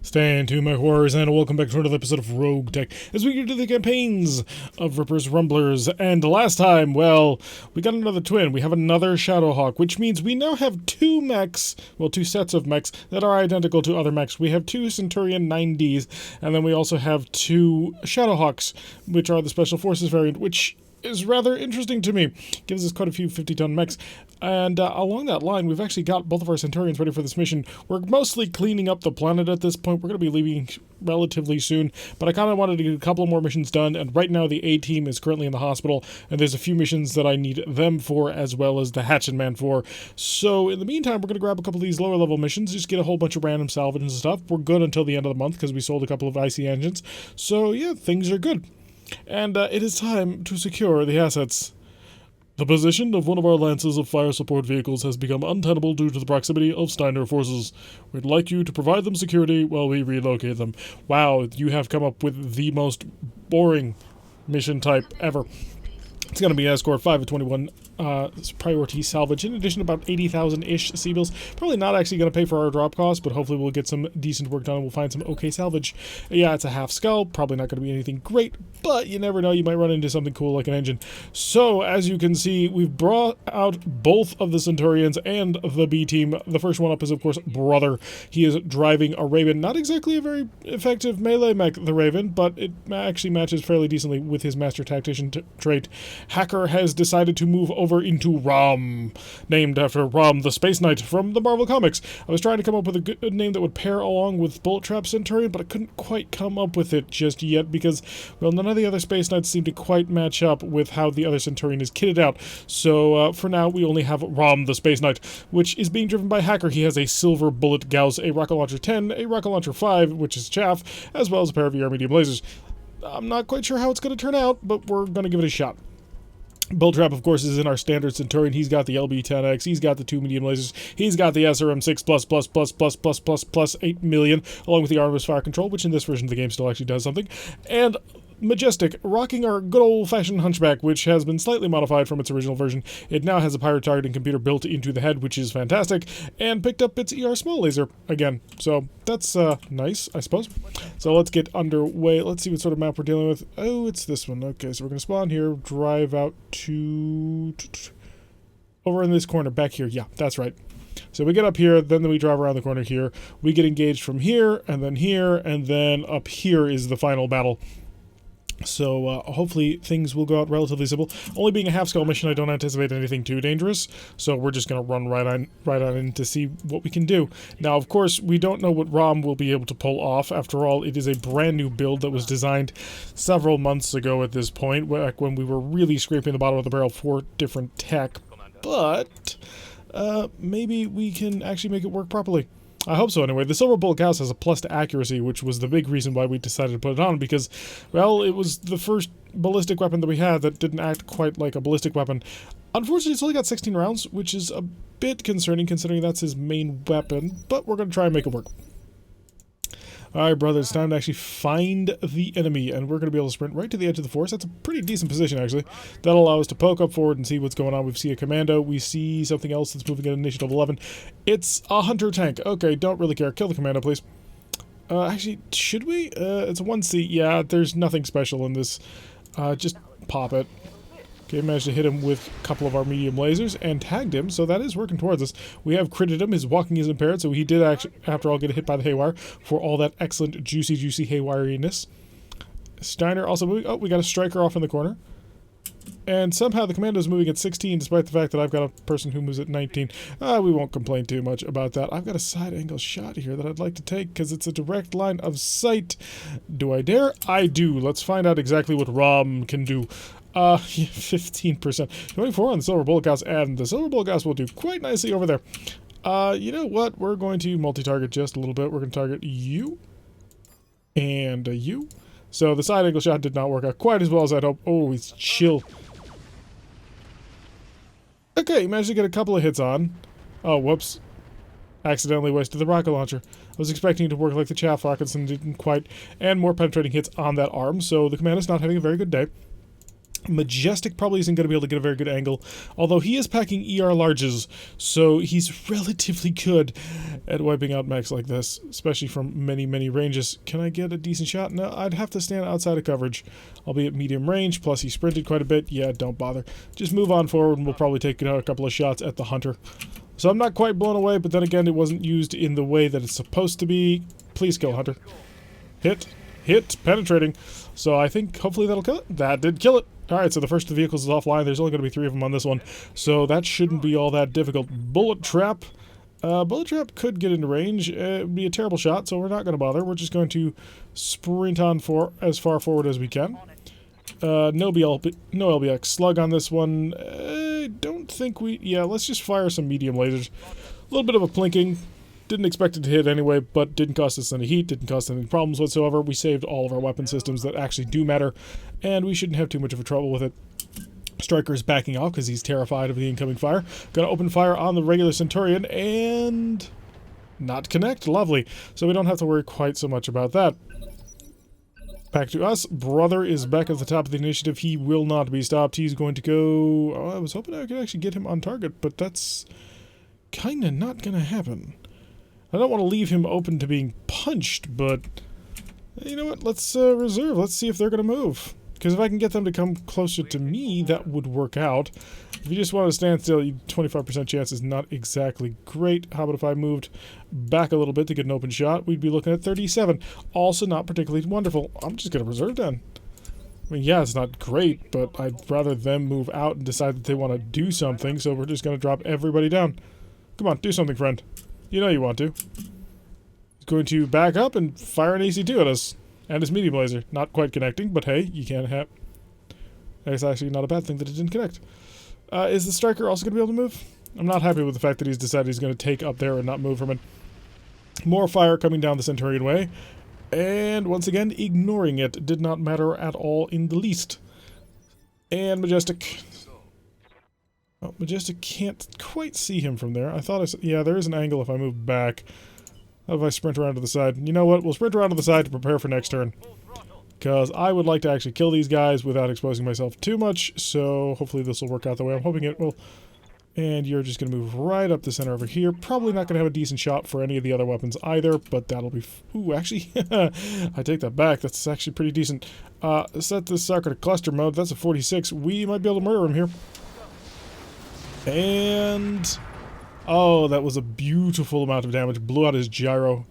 Stand to MechWarriors, and welcome back to another episode of RogueTech as we get to the campaigns of Rippers, Rumblers, and last time, well, we got another twin. We have another Shadowhawk, which means we now have two mechs, well, two sets of mechs that are identical to other mechs. We have two Centurion 9Ds, and then we also have two Shadowhawks, which are the Special Forces variant, which is rather interesting to me. Gives us quite a few 50-ton mechs. And along that line, we've actually got both of our Centurions ready for this mission. We're mostly cleaning up the planet at this point. We're going to be leaving relatively soon, but I kind of wanted to get a couple more missions done, and right now the A-team is currently in the hospital, and there's a few missions that I need them for, as well as the Hatchet Man for. So in the meantime, we're going to grab a couple of these lower level missions, just get a whole bunch of random salvage and stuff. We're good until the end of the month, because we sold a couple of IC engines. So yeah, things are good. And it is time to secure the assets. The position of one of our lances of fire support vehicles has become untenable due to the proximity of Steiner forces. We'd like you to provide them security while we relocate them. Wow, you have come up with the most boring mission type ever. It's going to be Escort 5 of 21 priority salvage, in addition to about 80,000-ish C-bills. Probably not actually going to pay for our drop costs, but hopefully we'll get some decent work done and we'll find some okay salvage. Yeah, it's a half skull, probably not going to be anything great, but you never know, you might run into something cool like an engine. So, as you can see, we've brought out both of the Centurions and the B-team. The first one up is, of course, Brother. He is driving a Raven. Not exactly a very effective melee mech, the Raven, but it actually matches fairly decently with his Master Tactician trait. Hacker has decided to move over into Rom, named after Rom the Space Knight from the Marvel Comics. I was trying to come up with a good name that would pair along with Bullet Trap Centurion, but I couldn't quite come up with it just yet because, well, none of the other Space Knights seem to quite match up with how the other Centurion is kitted out. So for now, we only have Rom the Space Knight, which is being driven by Hacker. He has a Silver Bullet Gauss, a Rocket Launcher 10, a Rocket Launcher 5, which is chaff, as well as a pair of ER medium lasers. I'm not quite sure how it's going to turn out, but we're going to give it a shot. Bullet Trap, of course, is in our standard Centurion. He's got the LB-10X, he's got the two medium lasers, he's got the SRM-6 plus 8 million, along with the Artemis Fire Control, which in this version of the game still actually does something. And Majestic, rocking our good old-fashioned Hunchback, which has been slightly modified from its original version. It now has a pirate targeting computer built into the head, which is fantastic, and picked up its ER small laser again. So that's nice, I suppose. So let's get underway. Let's see what sort of map we're dealing with. Oh, it's this one. Okay, so we're going to spawn here, drive out to over in this corner, back here. Yeah, that's right. So we get up here, then we drive around the corner here. We get engaged from here, and then up here is the final battle. So hopefully things will go out relatively simple. Only being a half-scale mission, I don't anticipate anything too dangerous, so we're just going to run right on in to see what we can do. Now, of course, we don't know what ROM will be able to pull off. After all, it is a brand new build that was designed several months ago at this point, back when we were really scraping the bottom of the barrel for different tech. But maybe we can actually make it work properly. I hope so anyway. The Silver Bullet Gauss has a plus to accuracy, which was the big reason why we decided to put it on, because, well, it was the first ballistic weapon that we had that didn't act quite like a ballistic weapon. Unfortunately, it's only got 16 rounds, which is a bit concerning considering that's his main weapon, but we're going to try and make it work. Alright, brother, it's time to actually find the enemy, and we're going to be able to sprint right to the edge of the forest. That's a pretty decent position, actually. That'll allow us to poke up forward and see what's going on. We see a commando. We see something else that's moving at initiative 11. It's a hunter tank. Okay, don't really care. Kill the commando, please. Actually, should we? It's a 1C. Yeah, there's nothing special in this. Just pop it. Okay, managed to hit him with a couple of our medium lasers and tagged him, so that is working towards us. We have critted him. His walking is impaired, so he did actually, after all, get hit by the haywire for all that excellent juicy haywiriness. Steiner also moving. Oh, we got a striker off in the corner. And somehow the commando is moving at 16, despite the fact that I've got a person who moves at 19. We won't complain too much about that. I've got a side-angle shot here that I'd like to take, because it's a direct line of sight. Do I dare? I do. Let's find out exactly what ROM can do. 15%. 24 on the Silver Bullet Gauss, and the Silver Bullet Gauss will do quite nicely over there. You know what? We're going to multi-target just a little bit. We're going to target you. And you. So the side angle shot did not work out quite as well as I'd hoped. Oh, he's chill. Okay, managed to get a couple of hits on. Oh, whoops. Accidentally wasted the rocket launcher. I was expecting it to work like the chaff rockets and didn't quite. And more penetrating hits on that arm, so the commando's not having a very good day. Majestic probably isn't going to be able to get a very good angle, although he is packing ER larges, so he's relatively good at wiping out mechs like this, especially from many, many ranges. Can I get a decent shot? No, I'd have to stand outside of coverage. I'll be at medium range, plus he sprinted quite a bit. Yeah, don't bother. Just move on forward, and we'll probably take a couple of shots at the hunter. So I'm not quite blown away, but then again, it wasn't used in the way that it's supposed to be. Please kill hunter. Hit, penetrating. So I think hopefully that'll kill it. That did kill it. Alright, so the first of the vehicles is offline. There's only going to be 3 of them on this one, so that shouldn't be all that difficult. Bullet trap. Bullet trap could get into range. It would be a terrible shot, so we're not going to bother. We're just going to sprint on for as far forward as we can. No LBX slug on this one. Don't think we... Yeah, let's just fire some medium lasers. A little bit of a plinking. Didn't expect it to hit anyway, but didn't cost us any heat, didn't cause any problems whatsoever. We saved all of our weapon systems that actually do matter, and we shouldn't have too much of a trouble with it. Striker is backing off because he's terrified of the incoming fire. Gonna open fire on the regular Centurion, and... not connect. Lovely. So we don't have to worry quite so much about that. Back to us. Brother is back at the top of the initiative. He will not be stopped. He's going to go... Oh, I was hoping I could actually get him on target, but that's kinda not gonna happen. I don't want to leave him open to being punched, but you know what? Let's reserve. Let's see if they're going to move. Because if I can get them to come closer to me, that would work out. If you just want to stand still, 25% chance is not exactly great. How about if I moved back a little bit to get an open shot? We'd be looking at 37. Also not particularly wonderful. I'm just going to reserve then. I mean, yeah, it's not great, but I'd rather them move out and decide that they want to do something, so we're just going to drop everybody down. Come on, do something, friend. You know you want to. He's going to back up and fire an AC-2 at us. And his medium laser. Not quite connecting, but hey, you can't have... That's actually not a bad thing that it didn't connect. Is the Striker also going to be able to move? I'm not happy with the fact that he's decided he's going to take up there and not move from it. More fire coming down the Centurion way. And once again, ignoring it. Did not matter at all in the least. And Majestic... Oh, Majestic can't quite see him from there. I thought I saw... Yeah, there is an angle if I move back. How if I sprint around to the side? You know what? We'll sprint around to the side to prepare for next turn. Because I would like to actually kill these guys without exposing myself too much. So hopefully this will work out the way I'm hoping it will. And you're just going to move right up the center over here. Probably not going to have a decent shot for any of the other weapons either. But that'll be... Ooh, actually, I take that back. That's actually pretty decent. Set this sucker to cluster mode. That's a 46. We might be able to murder him here. And... Oh, that was a beautiful amount of damage. Blew out his gyro.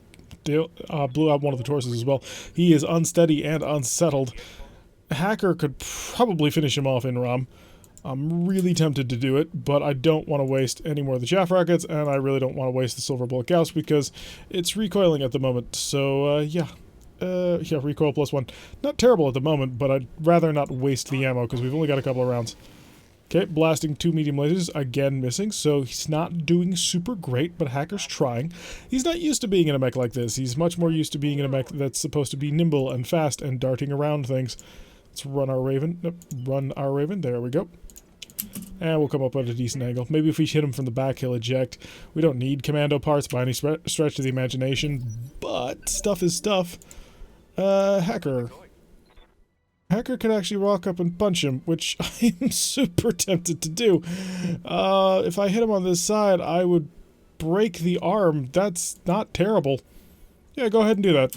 Blew out one of the torsos as well. He is unsteady and unsettled. Hacker could probably finish him off in ROM. I'm really tempted to do it, but I don't want to waste any more of the chaff rockets, and I really don't want to waste the silver bullet Gauss because it's recoiling at the moment. So, yeah, recoil +1. Not terrible at the moment, but I'd rather not waste the ammo because we've only got a couple of rounds. Okay, blasting 2 medium lasers, again missing, so he's not doing super great, but Hacker's trying. He's not used to being in a mech like this. He's much more used to being in a mech that's supposed to be nimble and fast and darting around things. Let's run our Raven. Nope, run our Raven. There we go. And we'll come up at a decent angle. Maybe if we hit him from the back, he'll eject. We don't need commando parts by any stretch of the imagination, but stuff is stuff. Hacker. Hacker could actually walk up and punch him, which I'm super tempted to do. If I hit him on this side, I would break the arm. That's not terrible. Yeah, go ahead and do that.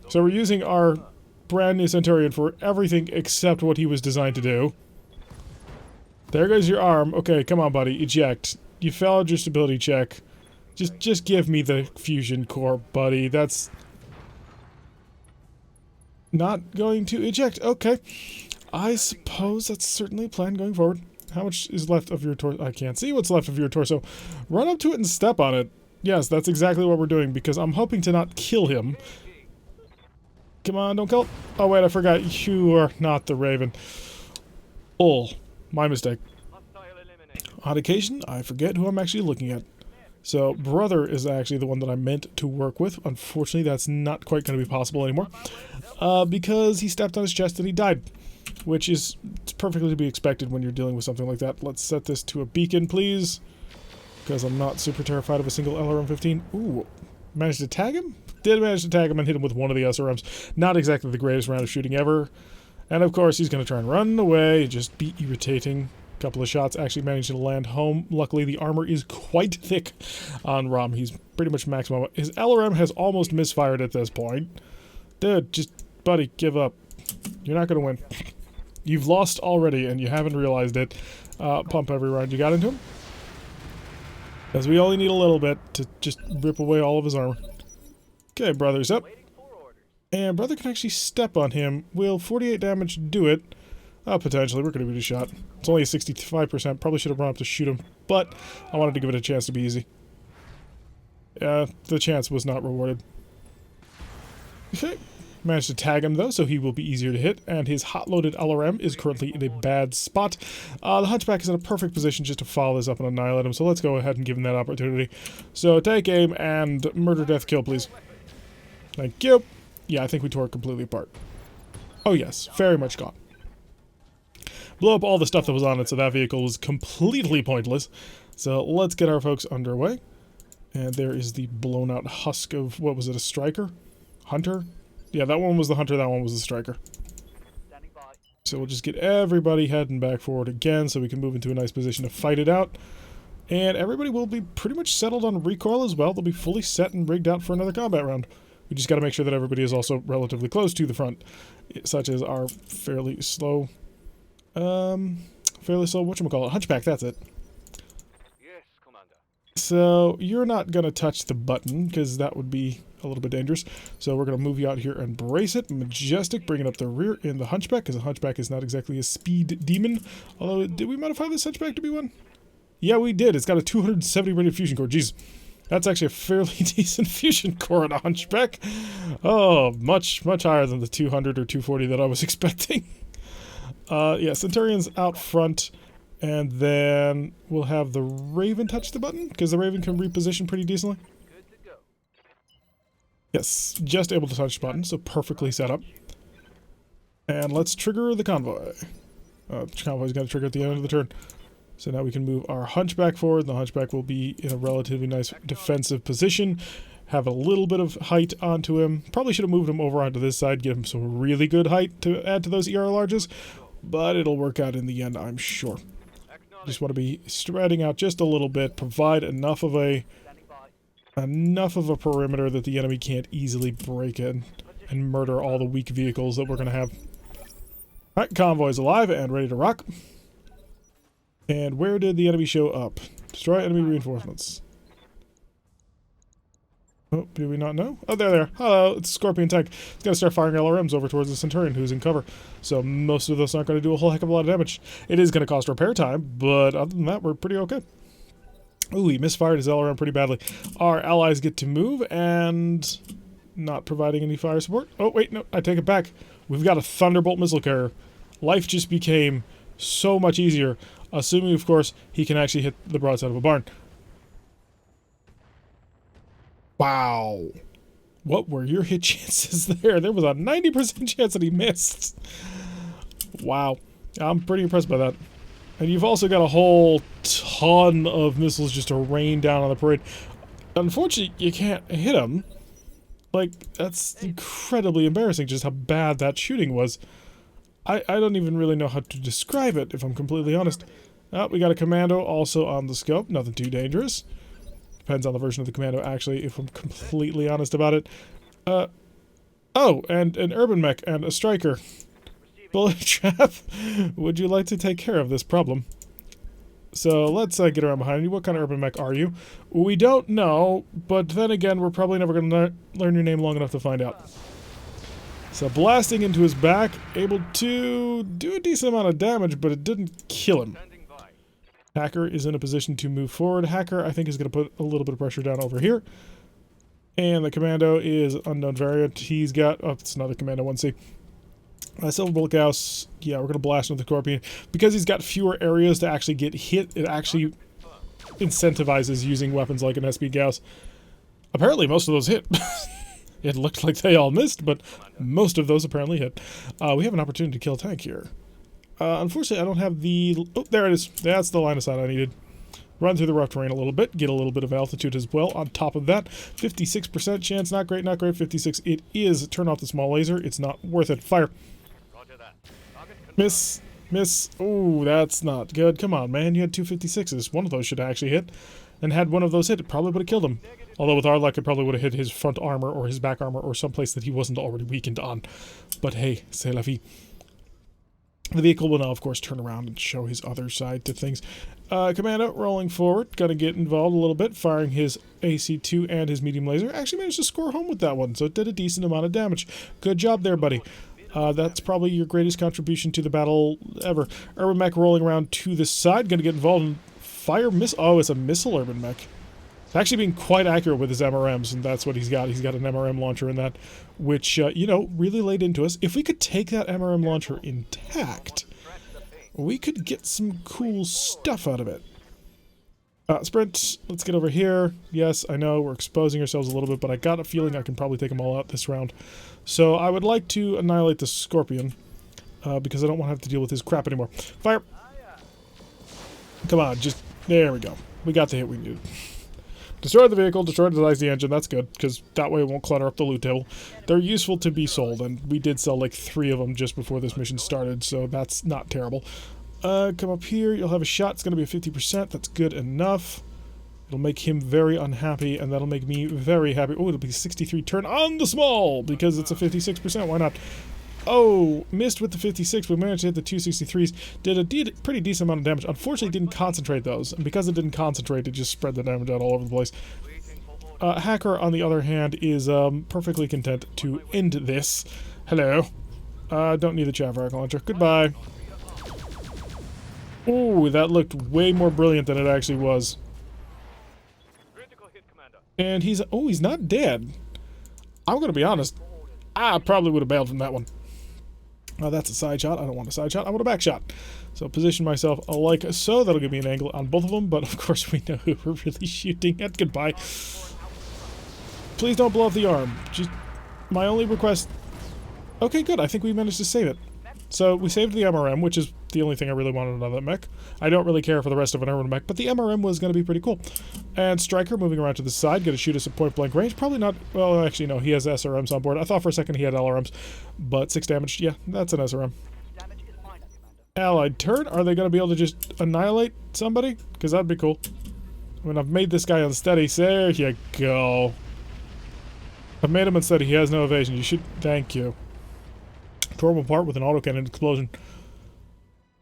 So we're using our brand new Centurion for everything except what he was designed to do. There goes your arm. Okay, come on, buddy. Eject. You failed your stability check. Just give me the fusion core, buddy. That's... not going to eject. Okay. I suppose that's certainly a plan going forward. How much is left of your torso? I can't see what's left of your torso. Run up to it and step on it. Yes, that's exactly what we're doing, because I'm hoping to not kill him. Come on, don't kill. Oh, wait, I forgot. You are not the Raven. Oh, my mistake. On occasion, I forget who I'm actually looking at. So, Brother is actually the one that I meant to work with. Unfortunately, that's not quite going to be possible anymore. Because he stepped on his chest and he died. Which is perfectly to be expected when you're dealing with something like that. Let's set this to a beacon, please. Because I'm not super terrified of a single LRM-15. Ooh, managed to tag him? Did manage to tag him and hit him with one of the SRMs. Not exactly the greatest round of shooting ever. And of course, he's going to try and run away, just be irritating. A couple of shots actually managed to land home. Luckily, the armor is quite thick on Rom. He's pretty much maximum. His LRM has almost misfired at this point. Dude, just, buddy, give up. You're not going to win. You've lost already, and you haven't realized it. Pump every round you got into him. Because we only need a little bit to just rip away all of his armor. Okay, brother's up. And brother can actually step on him. Will 48 damage do it? Potentially. We're going to give it a shot. It's only a 65%. Probably should have run up to shoot him, but I wanted to give it a chance to be easy. The chance was not rewarded. Okay. Managed to tag him, though, so he will be easier to hit, and his hot-loaded LRM is currently in a bad spot. The Hunchback is in a perfect position just to follow this up and annihilate him, so let's go ahead and give him that opportunity. So take aim and murder, death, kill, please. Thank you. Yeah, I think we tore it completely apart. Oh yes, very much gone. Blow up all the stuff that was on it, so that vehicle was completely pointless. So let's get our folks underway. And there is the blown out husk of, what was it, a striker? Hunter? Yeah, that one was the hunter, that one was the striker. So we'll just get everybody heading back forward again so we can move into a nice position to fight it out. And everybody will be pretty much settled on recoil as well. They'll be fully set and rigged out for another combat round. We just got to make sure that everybody is also relatively close to the front, such as our fairly slow, whatchamacallit, Hunchback, that's it. Yes, Commander. So, you're not going to touch the button, because that would be a little bit dangerous. So we're going to move you out here and brace it. Majestic, bring it up the rear in the Hunchback, because the Hunchback is not exactly a speed demon. Although, did we modify this Hunchback to be one? Yeah, we did. It's got a 270 rated fusion core. Jeez. That's actually a fairly decent fusion core on a Hunchback. Oh, much higher than the 200 or 240 that I was expecting. Yeah, Centurion's out front, and then we'll have the Raven touch the button, because the Raven can reposition pretty decently. Good to go. Yes, just able to touch the button, so perfectly set up. And let's trigger the convoy. Convoy's got to trigger at the end of the turn. So now we can move our Hunchback forward. The Hunchback will be in a relatively nice defensive position. Have a little bit of height onto him. Probably should have moved him over onto this side, give him some really good height to add to those ER larges. But it'll work out in the end, I'm sure. Just want to be spreading out just a little bit. Provide enough of a perimeter that the enemy can't easily break in and murder all the weak vehicles that we're going to have. Alright, convoy's alive and ready to rock. And where did the enemy show up? Destroy enemy reinforcements. Oh, do we not know? Oh, there. Hello, it's Scorpion Tank. It's going to start firing LRMs over towards the Centurion, who's in cover. So most of those aren't going to do a whole heck of a lot of damage. It is going to cost repair time, but other than that, we're pretty okay. Ooh, he misfired his LRM pretty badly. Our allies get to move, and not providing any fire support. Oh, wait, no, I take it back. We've got a Thunderbolt missile carrier. Life just became so much easier. Assuming, of course, he can actually hit the broadside of a barn. Wow. What were your hit chances there? There was a 90% chance that he missed. Wow. I'm pretty impressed by that. And you've also got a whole ton of missiles just to rain down on the parade. Unfortunately, you can't hit him. Like, that's incredibly embarrassing just how bad that shooting was. I don't even really know how to describe it, if I'm completely honest. We got a commando also on the scope. Nothing too dangerous. Depends on the version of the commando, actually, if I'm completely honest about it. Oh, and an urban mech and a striker. Bullet trap. Would you like to take care of this problem? So let's get around behind you. What kind of urban mech are you? We don't know, but then again, we're probably never going to learn your name long enough to find out. So blasting into his back, able to do a decent amount of damage, but it didn't kill him. Hacker is in a position to move forward. Hacker, I think, is going to put a little bit of pressure down over here. And the commando is unknown variant. He's got, oh, it's another commando 1C. Silver Bullet Gauss, yeah, we're going to blast into the Scorpion. Because he's got fewer areas to actually get hit, it actually incentivizes using weapons like an SP Gauss. Apparently, most of those hit. It looked like they all missed, but most of those apparently hit. We have an opportunity to kill a tank here. Unfortunately, I don't have the... Oh, there it is. That's the line of sight I needed. Run through the rough terrain a little bit. Get a little bit of altitude as well. On top of that, 56% chance. Not great, not great. 56. It is. Turn off the small laser. It's not worth it. Fire. Miss. Miss. Ooh, that's not good. Come on, man. You had 256s. One of those should have actually hit. And had one of those hit, it probably would have killed him. Although with our luck, it probably would have hit his front armor or his back armor or someplace that he wasn't already weakened on. But hey, c'est la vie. The vehicle will now, of course, turn around and show his other side to things. Commando rolling forward. Gonna get involved a little bit, firing his AC-2 and his medium laser. Actually managed to score home with that one, so it did a decent amount of damage. Good job there, buddy. That's probably your greatest contribution to the battle ever. Urban Mech rolling around to the side. Gonna get involved in fire missile. Oh, it's a missile Urban Mech. It's actually being quite accurate with his MRMs, and that's what he's got. He's got an MRM launcher in that, which, you know, really laid into us. If we could take that MRM launcher intact, we could get some cool stuff out of it. Sprint, let's get over here. Yes, I know, we're exposing ourselves a little bit, but I got a feeling I can probably take them all out this round. So I would like to annihilate the Scorpion, because I don't want to have to deal with his crap anymore. Fire! Come on, just... There we go. We got the hit we needed. Destroy the vehicle, destroy the engine, that's good, because that way it won't clutter up the loot table. They're useful to be sold, and we did sell like 3 of them just before this mission started, so that's not terrible. Come up here, you'll have a shot, it's going to be a 50%, that's good enough. It'll make him very unhappy, and that'll make me very happy. Oh, it'll be 63 turn on the small, because it's a 56%, why not? Oh, missed with the 56, but managed to hit the 263s. Did a pretty decent amount of damage. Unfortunately, didn't concentrate those. And because it didn't concentrate, it just spread the damage out all over the place. Hacker, on the other hand, is perfectly content to end this. Hello. Don't need the chaff rocket launcher. Goodbye. Ooh, that looked way more brilliant than it actually was. And he's... Oh, he's not dead. I'm going to be honest. I probably would have bailed from that one. That's a side shot. I don't want a side shot. I want a back shot. So position myself like so. That'll give me an angle on both of them. But of course we know who we're really shooting at. Goodbye. Please don't blow up the arm. Just my only request. Okay, good. I think we managed to save it. So we saved the MRM, which is the only thing I really wanted out of that mech. I don't really care for the rest of an urban mech, but the MRM was going to be pretty cool. And Stryker moving around to the side, going to shoot us at point blank range. Probably not, well, actually, no, he has SRMs on board. I thought for a second he had LRMs, but 6 damage, yeah, that's an SRM. Allied turn, are they going to be able to just annihilate somebody? Because that'd be cool. I mean, I've made this guy unsteady. There you go. I've made him unsteady. He has no evasion. You should, thank you. Tore him apart with an autocannon explosion.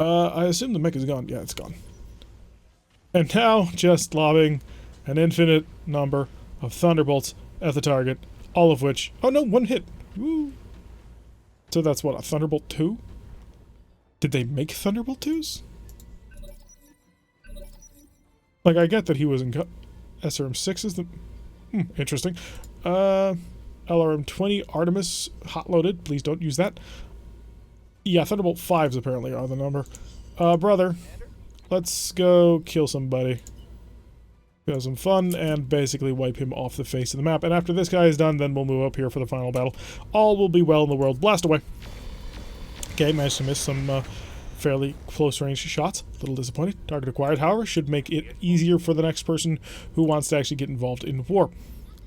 I assume the mech is gone. Yeah, it's gone. And now, just lobbing an infinite number of thunderbolts at the target, all of which... Oh no, one hit! Woo! So that's what, a Thunderbolt 2? Did they make Thunderbolt 2s? Like, I get that he was in... SRM 6 is the... interesting. LRM 20, Artemis, hot-loaded. Please don't use that. Yeah, Thunderbolt 5s apparently are the number. Brother, let's go kill somebody. Have some fun and basically wipe him off the face of the map. And after this guy is done, then we'll move up here for the final battle. All will be well in the world. Blast away. Okay, managed to miss some fairly close-range shots. A little disappointed. Target acquired, however, should make it easier for the next person who wants to actually get involved in war.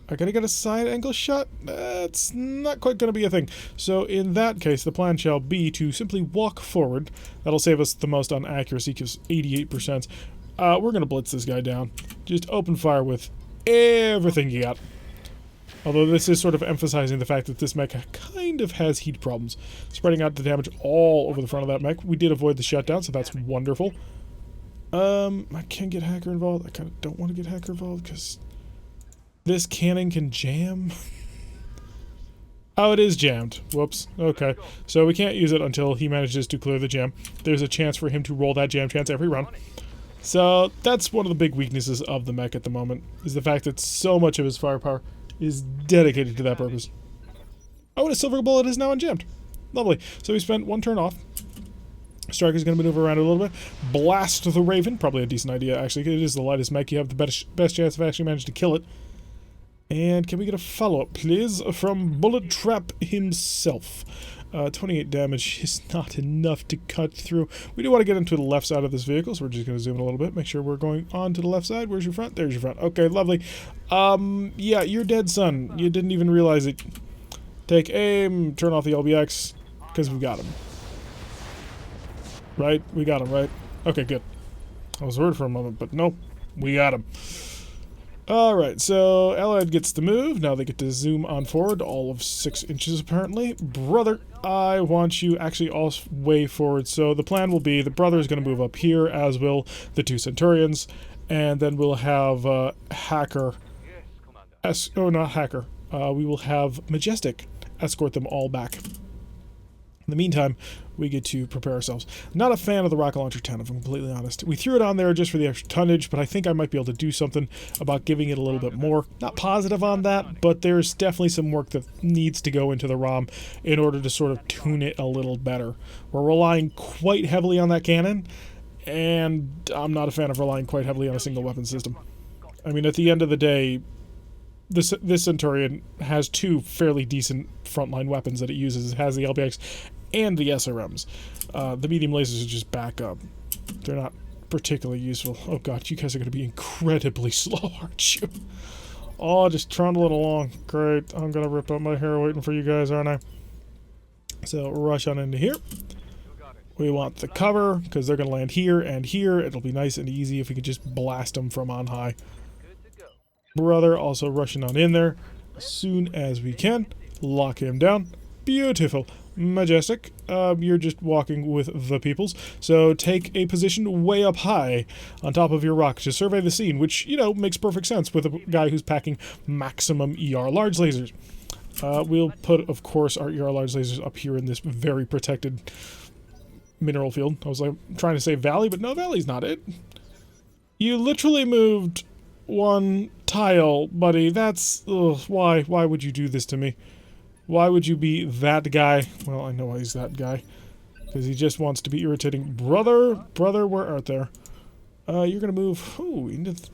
I gotta get a side angle shot? That's not quite gonna be a thing. So in that case, the plan shall be to simply walk forward. That'll save us the most on accuracy, because 88%. We're gonna blitz this guy down. Just open fire with everything you got. Although this is sort of emphasizing the fact that this mech kind of has heat problems. Spreading out the damage all over the front of that mech. We did avoid the shutdown, so that's wonderful. I can get hacker involved. I kind of don't want to get hacker involved, because... this cannon can jam? Oh, it is jammed. Whoops. Okay. So we can't use it until he manages to clear the jam. There's a chance for him to roll that jam chance every round. So that's one of the big weaknesses of the mech at the moment, is the fact that so much of his firepower is dedicated to that purpose. Oh, and a silver bullet is now unjammed. Lovely. So we spent 1 turn off. Striker's going to maneuver around a little bit. Blast the Raven. Probably a decent idea, actually. It is the lightest mech. You have the best chance of actually managing to kill it. And can we get a follow-up, please, from Bullet Trap himself? 28 damage is not enough to cut through. We do want to get into the left side of this vehicle, so we're just going to zoom in a little bit. Make sure we're going on to the left side. Where's your front? There's your front. Okay, lovely. Yeah, you're dead, son. You didn't even realize it. Take aim, turn off the LBX, because we've got him. Right? We got him, right? Okay, good. I was worried for a moment, but nope. We got him. Alright, so Allied gets the move. Now they get to zoom on forward, all of 6 inches apparently. Brother, I want you actually all way forward. So the plan will be the brother is going to move up here, as will the 2 Centurions. And then we'll have Hacker. Yes, Commander. Oh, not Hacker. We will have Majestic escort them all back. In the meantime, we get to prepare ourselves. Not a fan of the rocket launcher 10, if I'm completely honest. We threw it on there just for the extra tonnage, but I think I might be able to do something about giving it a little bit more. Not positive on that, but there's definitely some work that needs to go into the ROM in order to sort of tune it a little better. We're relying quite heavily on that cannon, and I'm not a fan of relying quite heavily on a single weapon system. I mean, at the end of the day, this Centurion has 2 fairly decent frontline weapons that it uses. It has the LBX and the SRMs. The medium lasers are just backup. They're not particularly useful. Oh god, you guys are going to be incredibly slow, aren't you? Oh, just trundling along. Great. I'm going to rip out my hair waiting for you guys, aren't I? So, rush on into here. We want the cover, because they're going to land here and here. It'll be nice and easy if we could just blast them from on high. Brother also rushing on in there as soon as we can. Lock him down. Beautiful. Majestic. You're just walking with the peoples. So take a position way up high on top of your rock to survey the scene, which, you know, makes perfect sense with a guy who's packing maximum ER large lasers. We'll put, of course, our ER large lasers up here in this very protected mineral field. I was like trying to say valley, but no, valley's not it. You literally moved 1 tile, buddy. That's... Ugh, why? Why would you do this to me? Why would you be that guy? Well, I know why he's that guy. Because he just wants to be irritating. Brother, where art there? You're gonna move... Ooh,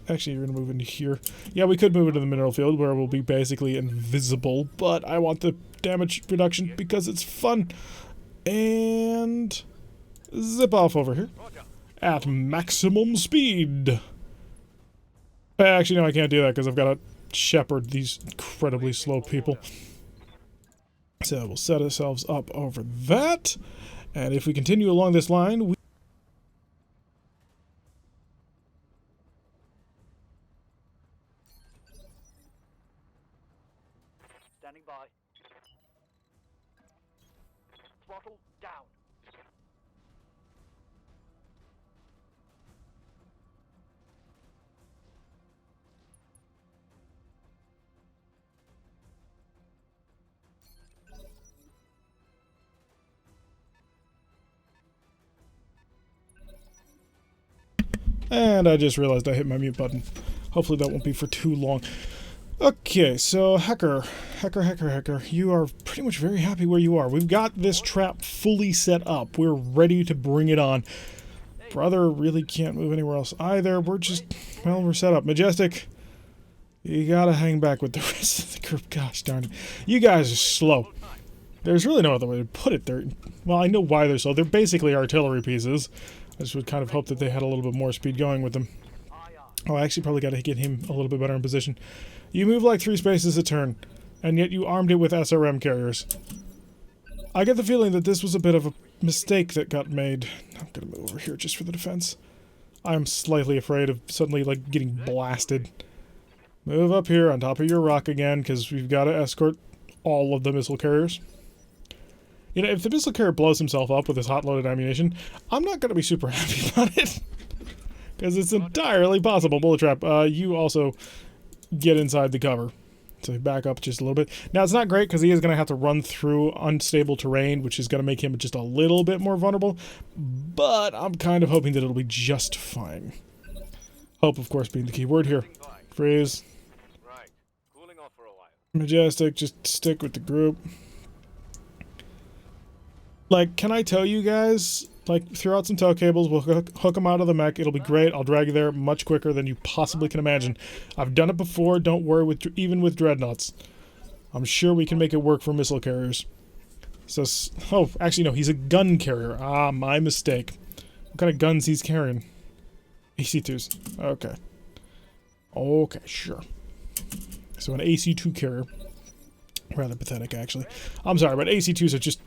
actually, you're gonna move into here. Yeah, we could move into the mineral field, where we'll be basically invisible, but I want the damage reduction because it's fun. And... zip off over here. At maximum speed. Actually, no, I can't do that because I've got to shepherd these incredibly slow people. So we'll set ourselves up over that. And if we continue along this line, we... Standing by. Throttle down. And I just realized I hit my mute button. Hopefully that won't be for too long. Okay, so Hacker, you are pretty much very happy where you are. We've got this trap fully set up. We're ready to bring it on. Brother really can't move anywhere else either. We're just, well, we're set up. Majestic, you gotta hang back with the rest of the group. Gosh darn it. You guys are slow. There's really no other way to put it. Well, I know why they're slow. They're basically artillery pieces. I just would kind of hope that they had a little bit more speed going with them. Oh, I actually probably got to get him a little bit better in position. You move like 3 spaces a turn, and yet you armed it with SRM carriers. I get the feeling that this was a bit of a mistake that got made. I'm gonna move over here just for the defense. I'm slightly afraid of suddenly, like, getting blasted. Move up here on top of your rock again, because we've got to escort all of the missile carriers. You know, if the missile carrier blows himself up with his hot-loaded ammunition, I'm not going to be super happy about it. Because it's entirely possible. Bullet trap, you also get inside the cover. So back up just a little bit. Now, it's not great because he is going to have to run through unstable terrain, which is going to make him just a little bit more vulnerable. But I'm kind of hoping that it'll be just fine. Hope, of course, being the key word here. Freeze. Right. Cooling off for a while. Majestic, just stick with the group. Like, can I tell you guys, like, throw out some tow cables, we'll hook them out of the mech, it'll be great, I'll drag you there much quicker than you possibly can imagine. I've done it before, don't worry, even with dreadnoughts. I'm sure we can make it work for missile carriers. So, oh, actually no, he's a gun carrier. Ah, my mistake. What kind of guns he's carrying? AC-2s. Okay. Okay, sure. So an AC-2 carrier. Rather pathetic, actually. I'm sorry, but AC-2s are just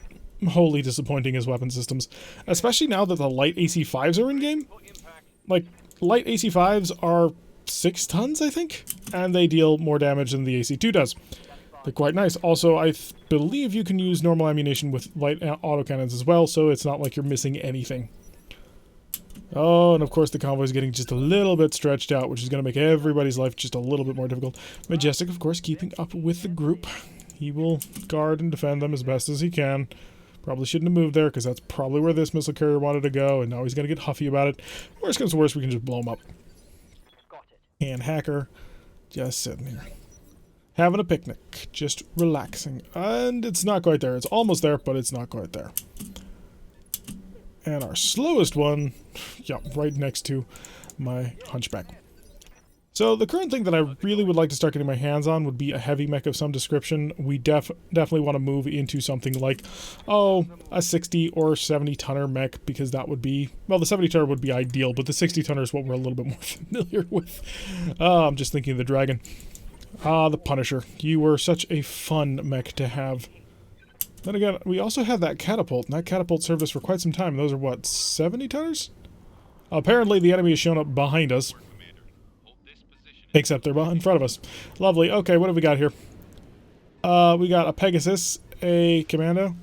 wholly disappointing as weapon systems, especially now that the light AC5s are in game. Like, light AC5s are 6 tons, I think, and they deal more damage than the AC2 does. They're quite nice. Also, I believe you can use normal ammunition with light autocannons as well, so it's not like you're missing anything. Oh, and of course the convoy is getting just a little bit stretched out, which is going to make everybody's life just a little bit more difficult. Majestic, of course, keeping up with the group. He will guard and defend them as best as he can. Probably shouldn't have moved there, because that's probably where this missile carrier wanted to go, and now he's going to get huffy about it. Worst comes to worst, we can just blow him up. And Hacker, just sitting here. Having a picnic. Just relaxing. And it's not quite there. It's almost there, but it's not quite there. And our slowest one, yeah, right next to my hunchback. So the current thing that I really would like to start getting my hands on would be a heavy mech of some description. We definitely want to move into something like, oh, a 60 or 70 tonner mech, because that would be, well, the 70 tonner would be ideal, but the 60 tonner is what we're a little bit more familiar with. I'm just thinking of the Dragon. The Punisher. You were such a fun mech to have. Then again, we also have that catapult, and that catapult served us for quite some time. Those are what, 70 tonners? Apparently the enemy has shown up behind us. Except they're in front of us. Lovely. Okay, what have we got here? We got a Pegasus, a Commando.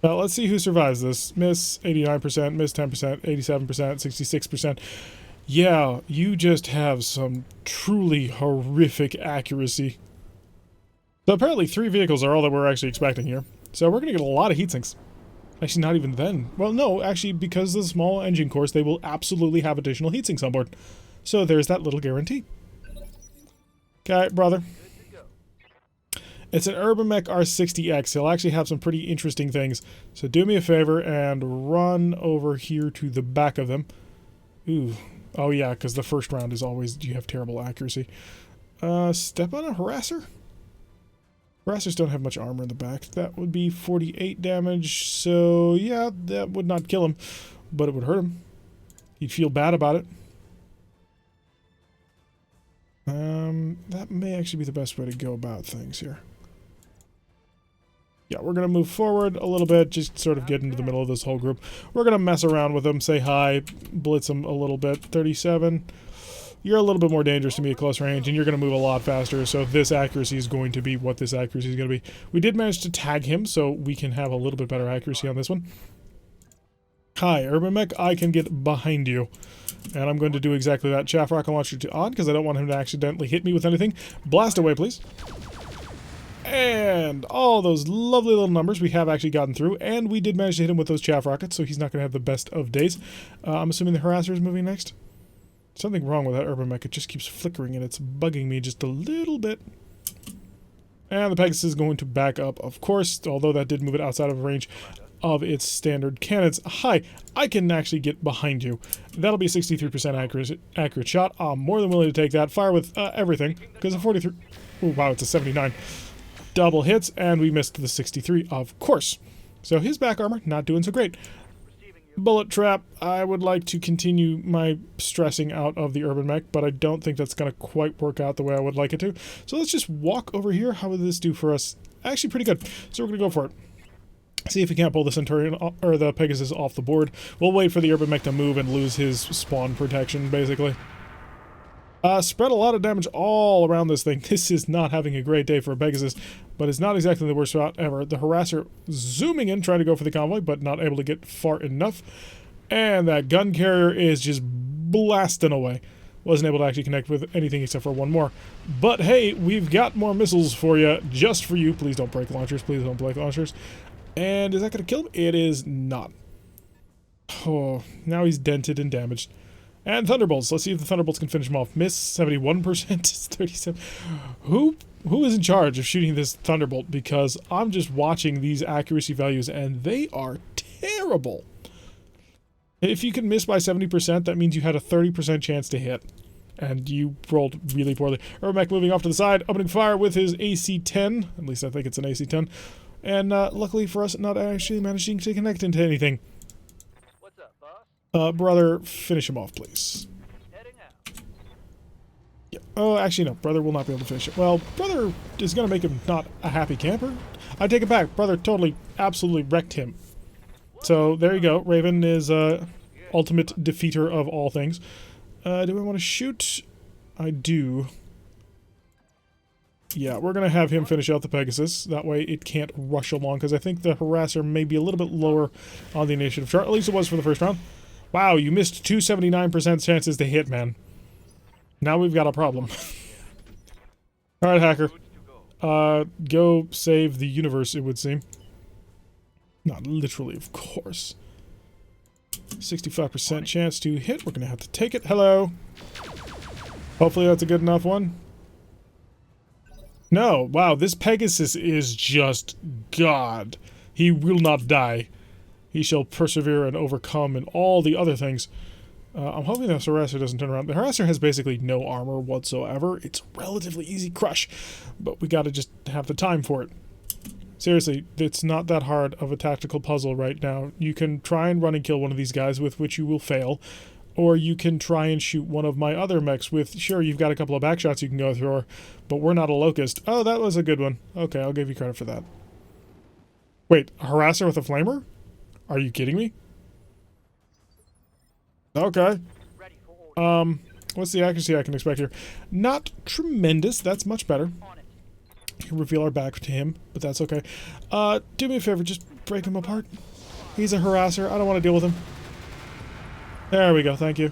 Well, let's see who survives this. Miss 89%, miss 10%, 87%, 66%. Yeah, you just have some truly horrific accuracy. So apparently 3 vehicles are all that we're actually expecting here. So we're going to get a lot of heat sinks. Actually, not even then. Well, no, actually, because of the small engine cores, they will absolutely have additional heat sinks on board. So there's that little guarantee. Okay, brother. It's an Urban Mech R60X. He'll actually have some pretty interesting things. So do me a favor and run over here to the back of them. Ooh. Oh yeah, because the first round is always, you have terrible accuracy. Step on a Harasser? Harassers don't have much armor in the back. That would be 48 damage. So yeah, that would not kill him. But it would hurt him. He'd feel bad about it. That may actually be the best way to go about things here. Yeah, we're going to move forward a little bit, just sort of get into the middle of this whole group. We're going to mess around with them, say hi, blitz them a little bit. 37. You're a little bit more dangerous to me at close range, and you're going to move a lot faster, so this accuracy is going to be what this accuracy is going to be. We did manage to tag him, so we can have a little bit better accuracy on this one. Hi, Urban Mech, I can get behind you. And I'm going to do exactly that. Chaff rocket launcher to on, because I don't want him to accidentally hit me with anything. Blast away, please. And all those lovely little numbers we have actually gotten through, and we did manage to hit him with those chaff rockets, so he's not going to have the best of days. I'm assuming the Harasser is moving next. Something wrong with that Urban Mech. It just keeps flickering, and it's bugging me just a little bit. And the Pegasus is going to back up, of course, although that did move it outside of range of its standard cannons. Hi, I can actually get behind you. That'll be a 63% accurate shot. I'm more than willing to take that. Fire with everything, because a 43... Oh, wow, it's a 79. Double hits, and we missed the 63, of course. So his back armor, not doing so great. Bullet trap, I would like to continue my stressing out of the Urban Mech, but I don't think that's going to quite work out the way I would like it to. So let's just walk over here. How would this do for us? Actually, pretty good. So we're going to go for it. See if we can't pull the Centurion or the Pegasus off the board. We'll wait for the Urban Mech to move and lose his spawn protection, basically. Spread a lot of damage all around this thing. This is not having a great day for a Pegasus, but it's not exactly the worst shot ever. The Harasser zooming in, trying to go for the convoy, but not able to get far enough. And that gun carrier is just blasting away. Wasn't able to actually connect with anything except for one more. But hey, we've got more missiles for you, just for you. Please don't break launchers. Please don't break launchers. And is that going to kill him? It is not. Oh, now he's dented and damaged. And Thunderbolts. Let's see if the Thunderbolts can finish him off. Miss 71%. 37. Who is in charge of shooting this Thunderbolt? Because I'm just watching these accuracy values, and they are terrible. If you can miss by 70%, that means you had a 30% chance to hit. And you rolled really poorly. Urban Mech moving off to the side, opening fire with his AC-10. At least I think it's an AC-10. And luckily for us, not actually managing to connect into anything. What's up, boss? Brother, finish him off, please. Heading out. Yeah. Oh, actually, no. Brother will not be able to finish it. Well, Brother is going to make him not a happy camper. I take it back. Brother totally, absolutely wrecked him. So, there you go. Raven is ultimate defeater of all things. Do I want to shoot? I do. Yeah, we're going to have him finish out the Pegasus. That way it can't rush along, because I think the Harasser may be a little bit lower on the initiative chart. At least it was for the first round. Wow, you missed 279% chances to hit, man. Now we've got a problem. Alright, hacker. Go save the universe, it would seem. Not literally, of course. 65% chance to hit. We're going to have to take it. Hello. Hopefully that's a good enough one. No. Wow, this Pegasus is just God. He will not die. He shall persevere and overcome and all the other things. I'm hoping the Harasser doesn't turn around. The Harasser has basically no armor whatsoever. It's relatively easy crush, but we gotta just have the time for it. Seriously, it's not that hard of a tactical puzzle right now. You can try and run and kill one of these guys, with which you will fail, or you can try and shoot one of my other mechs with, sure, you've got a couple of back shots you can go through, but we're not a locust. Oh, that was a good one. Okay, I'll give you credit for that. Wait, a Harasser with a flamer? Are you kidding me? Okay. What's the accuracy I can expect here? Not tremendous. That's much better. Reveal our back to him, but that's okay. Do me a favor, just break him apart. He's a Harasser. I don't want to deal with him. There we go. Thank you.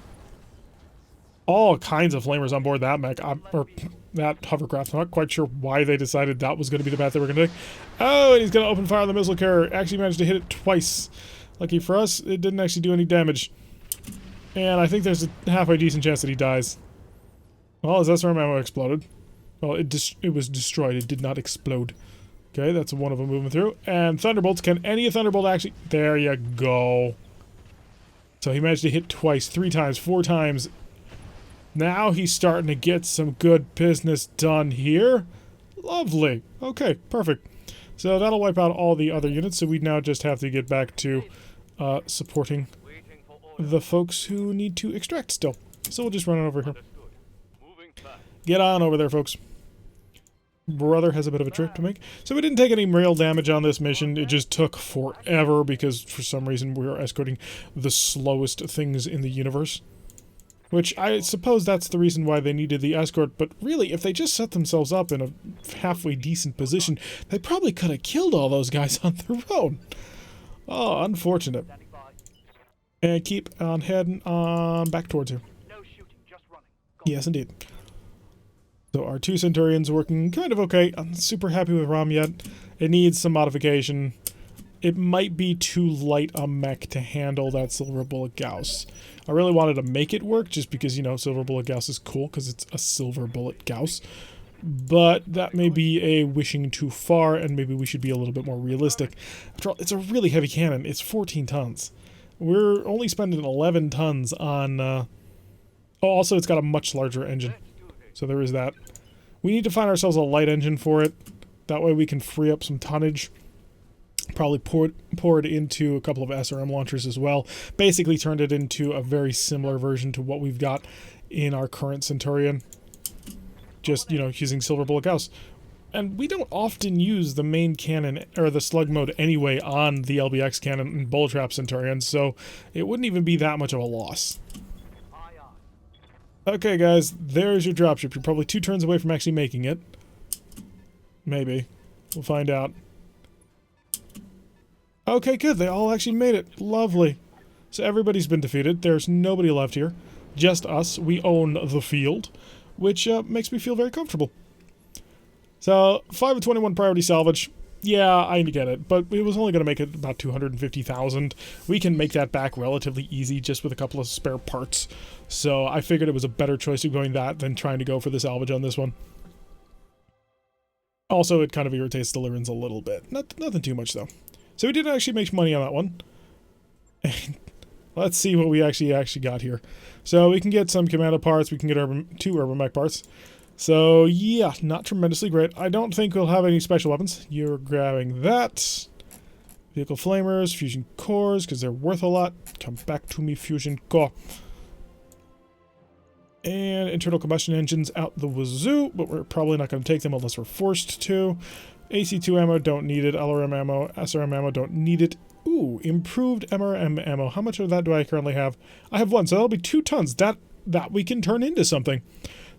All kinds of flamers on board that mech, or that hovercraft. I'm not quite sure why they decided that was going to be the path they were going to take. Oh, and he's going to open fire on the missile carrier. Actually managed to hit it twice. Lucky for us, it didn't actually do any damage. And I think there's a halfway decent chance that he dies. Well, his SRM ammo exploded. Well, it was destroyed. It did not explode. Okay, that's one of them moving through. And Thunderbolts. Can any Thunderbolt actually... There you go. So he managed to hit twice, 3 times, 4 times. Now he's starting to get some good business done here. Lovely. Okay, perfect. So that'll wipe out all the other units. So we now just have to get back to supporting the folks who need to extract still. So we'll just run it over here. Get on over there, folks. Brother has a bit of a trip to make. So we didn't take any real damage on this mission. It just took forever because for some reason we were escorting the slowest things in the universe. Which I suppose that's the reason why they needed the escort, but really, if they just set themselves up in a halfway decent position, they probably could have killed all those guys on their own. Oh, unfortunate. And keep on heading on back towards here. Yes, indeed. So our 2 Centurions working kind of okay. I'm not super happy with Rom yet. It needs some modification. It might be too light a mech to handle that Silver Bullet Gauss. I really wanted to make it work just because, you know, Silver Bullet Gauss is cool because it's a Silver Bullet Gauss. But that may be a wishing too far, and maybe we should be a little bit more realistic. After all, it's a really heavy cannon. It's 14 tons. We're only spending 11 tons on... Oh, also, it's got a much larger engine. So there is that. We need to find ourselves a light engine for it. That way we can free up some tonnage. Probably pour it into a couple of SRM launchers as well. Basically turned it into a very similar version to what we've got in our current Centurion. Just, you know, using Silver Bullet Gauss. And we don't often use the main cannon, or the slug mode anyway, on the LBX cannon and Bullet Trap Centurion, so it wouldn't even be that much of a loss. Okay, guys, there's your dropship. You're probably 2 turns away from actually making it. Maybe. We'll find out. Okay, good. They all actually made it. Lovely. So everybody's been defeated. There's nobody left here. Just us. We own the field, which makes me feel very comfortable. So, 5 of 21 priority salvage. Yeah, I get it, but it was only going to make it about 250,000. We can make that back relatively easy just with a couple of spare parts. So I figured it was a better choice of going that than trying to go for the salvage on this one. Also, it kind of irritates the Lyrans a little bit. Nothing too much, though. So we did actually make money on that one. And let's see what we actually got here. So we can get some commando parts. We can get 2 urban mech parts. So, yeah, not tremendously great. I don't think we'll have any special weapons. You're grabbing that. Vehicle flamers, fusion cores, because they're worth a lot. Come back to me, fusion core. And internal combustion engines out the wazoo, but we're probably not going to take them unless we're forced to. AC2 ammo, don't need it. LRM ammo, SRM ammo, don't need it. Ooh, improved MRM ammo. How much of that do I currently have? I have 1, so that'll be 2 tons. That we can turn into something.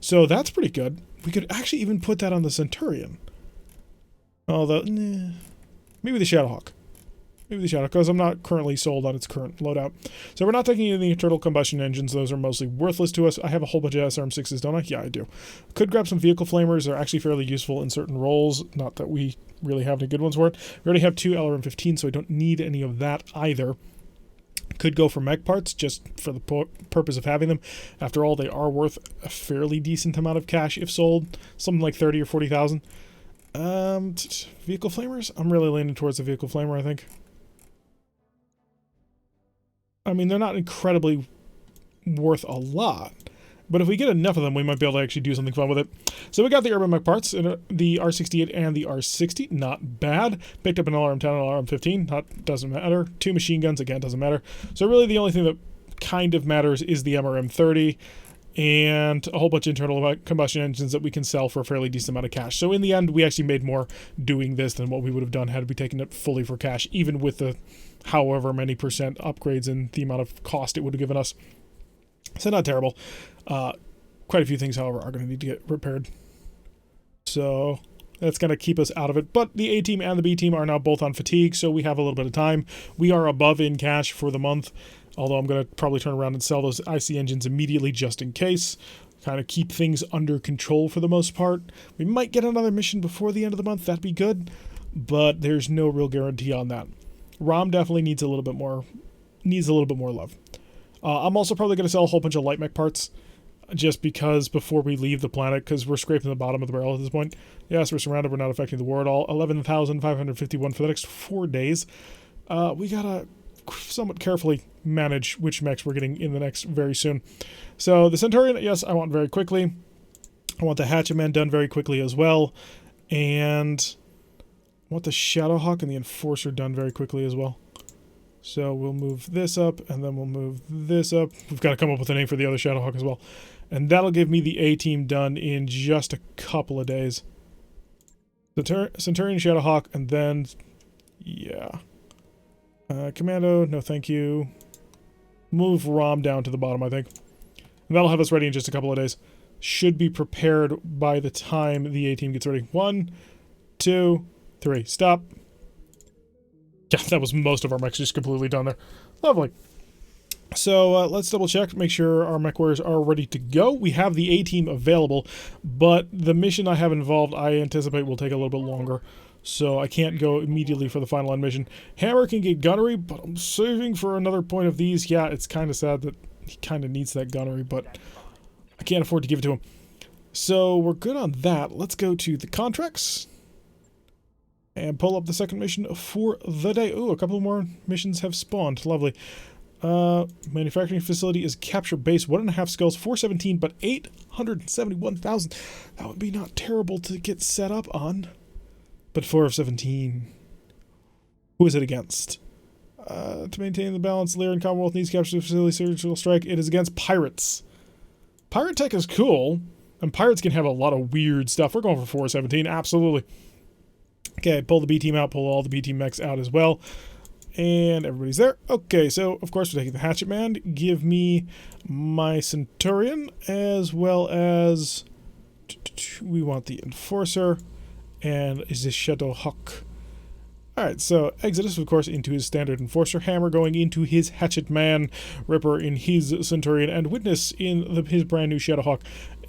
So that's pretty good. We could actually even put that on the Centurion. Although, maybe the Shadowhawk. Maybe the Shadow, because I'm not currently sold on its current loadout. So we're not taking any internal combustion engines. Those are mostly worthless to us. I have a whole bunch of SRM6s, don't I? Yeah, I do. Could grab some vehicle flamers. They're actually fairly useful in certain roles. Not that we really have any good ones for it. We already have 2 LRM15, so I don't need any of that either. Could go for mech parts, just for the purpose of having them. After all, they are worth a fairly decent amount of cash if sold. Something like 30 or 40,000. Vehicle flamers? I'm really leaning towards the vehicle flamer, I think. I mean, they're not incredibly worth a lot, but if we get enough of them, we might be able to actually do something fun with it. So we got the urban mech parts, the R68 and the R60, not bad. Picked up an LRM-10 and LRM-15, doesn't matter. 2 machine guns, again, doesn't matter. So really the only thing that kind of matters is the MRM-30 and a whole bunch of internal combustion engines that we can sell for a fairly decent amount of cash. So in the end, we actually made more doing this than what we would have done had we taken it fully for cash, even with the however many percent upgrades and the amount of cost it would have given us. So not terrible. Quite a few things, however, are going to need to get repaired. So that's going to keep us out of it. But the A team and the B team are now both on fatigue, so we have a little bit of time. We are above in cash for the month, although I'm going to probably turn around and sell those IC engines immediately just in case. Kind of keep things under control for the most part. We might get another mission before the end of the month. That'd be good, but there's no real guarantee on that. ROM definitely needs a little bit more love. I'm also probably going to sell a whole bunch of light mech parts just because before we leave the planet, because we're scraping the bottom of the barrel at this point. Yes, we're surrounded. We're not affecting the war at all. 11,551 for the next 4 days. We got to somewhat carefully manage which mechs we're getting in the next very soon. So the Centurion, yes, I want very quickly. I want the Hatchet Man done very quickly as well. And I want the Shadowhawk and the Enforcer done very quickly as well. So we'll move this up, and then we'll move this up. We've got to come up with a name for the other Shadowhawk as well. And that'll give me the A-team done in just a couple of days. Centurion, Shadowhawk, and then, yeah. Commando, no thank you. Move ROM down to the bottom, I think. And that'll have us ready in just a couple of days. Should be prepared by the time the A-team gets ready. 1, 2, 3. Stop. Yeah, that was most of our mechs just completely done there. Lovely. So let's double check, make sure our MechWarriors are ready to go. We have the A-team available, but the mission I have involved I anticipate will take a little bit longer. So I can't go immediately for the final end mission. Hammer can get gunnery, but I'm saving for another point of these. Yeah, it's kind of sad that he kind of needs that gunnery, but I can't afford to give it to him. So we're good on that. Let's go to the contracts and pull up the second mission for the day. Ooh, a couple more missions have spawned. Lovely. Manufacturing facility is capture base. 1.5 skulls, 417, but 871,000. That would be not terrible to get set up on. But 4 of 17. Who is it against? To maintain the balance, Lear and Commonwealth needs capture the facility, surgical strike. It is against pirates. Pirate tech is cool, and pirates can have a lot of weird stuff. We're going for 417, absolutely. Okay, pull the B team out, pull all the B team mechs out as well. And everybody's there. Okay, so of course we're taking the Hatchet Man. Give me my Centurion, as well as we want the Enforcer, and is this Shadowhawk. Alright, so Exodus, of course, into his standard Enforcer, Hammer going into his Hatchet Man, Ripper in his Centurion, and Witness in his brand new Shadowhawk.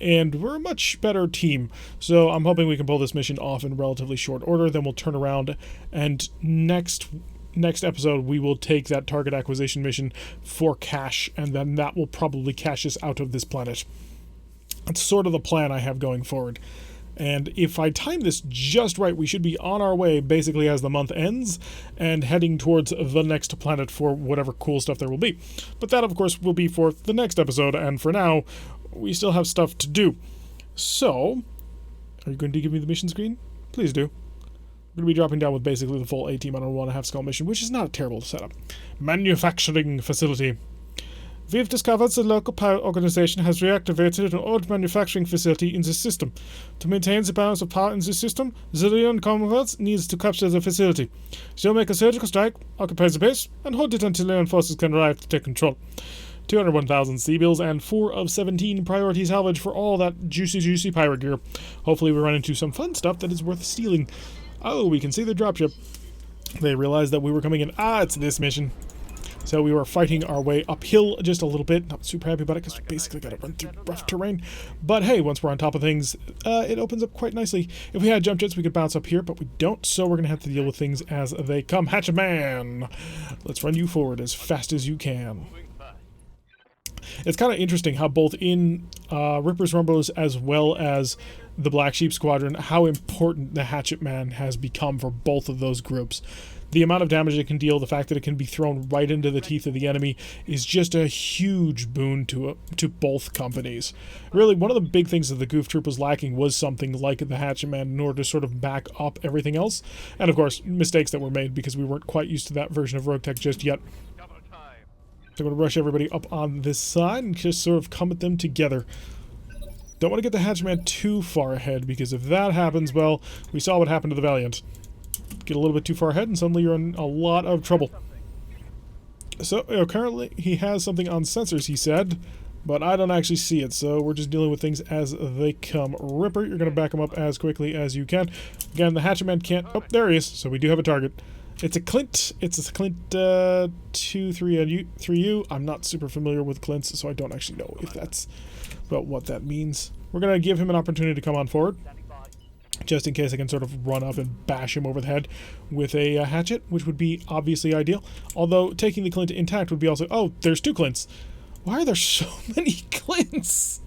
And we're a much better team, so I'm hoping we can pull this mission off in relatively short order. Then we'll turn around, and next episode we will take that target acquisition mission for cash, and then that will probably cash us out of this planet. That's sort of the plan I have going forward. And if I time this just right, we should be on our way basically as the month ends and heading towards the next planet for whatever cool stuff there will be. But that, of course, will be for the next episode, and for now, we still have stuff to do. So, are you going to give me the mission screen? Please do. We're going to be dropping down with basically the full A-team on a 1.5 skull mission, which is not a terrible setup. Manufacturing facility. We've discovered the local power organization has reactivated an old manufacturing facility in the system. To maintain the balance of power in the system, the Leon Commonwealth needs to capture the facility. She'll make a surgical strike, occupy the base, and hold it until Leon forces can arrive to take control. 201,000 C-bills and 4 of 17 priority salvage for all that juicy pirate gear. Hopefully we run into some fun stuff that is worth stealing. Oh, we can see the dropship. They realized that we were coming in. It's this mission. So we were fighting our way uphill just a little bit. Not super happy about it because we basically got to run through rough terrain. But hey, once we're on top of things, it opens up quite nicely. If we had jump jets, we could bounce up here, but we don't, so we're going to have to deal with things as they come. Hatchet Man! Let's run you forward as fast as you can. It's kind of interesting how both in Ripper's Rumblers as well as the Black Sheep Squadron, how important the Hatchet Man has become for both of those groups. The amount of damage it can deal, the fact that it can be thrown right into the teeth of the enemy is just a huge boon to both companies. Really, one of the big things that the Goof Troop was lacking was something like the Hatchet Man in order to sort of back up everything else. And of course, mistakes that were made because we weren't quite used to that version of RogueTech just yet. So I'm going to rush everybody up on this side and just sort of come at them together. Don't want to get the Hatchet Man too far ahead, because if that happens, well, we saw what happened to the Valiant. Get a little bit too far ahead and suddenly you're in a lot of trouble. So, currently he has something on sensors, he said, but I don't actually see it, so we're just dealing with things as they come. Ripper, you're going to back him up as quickly as you can. Again, the Hatchet Man can't... Oh, there he is, so we do have a target. It's a Clint. It's a Clint 2-3U. I'm not super familiar with Clints, so I don't actually know if that's about what that means. We're going to give him an opportunity to come on forward, just in case I can sort of run up and bash him over the head with a hatchet, which would be obviously ideal. Although taking the Clint intact would be also... Oh, there's 2 Clints. Why are there so many Clints?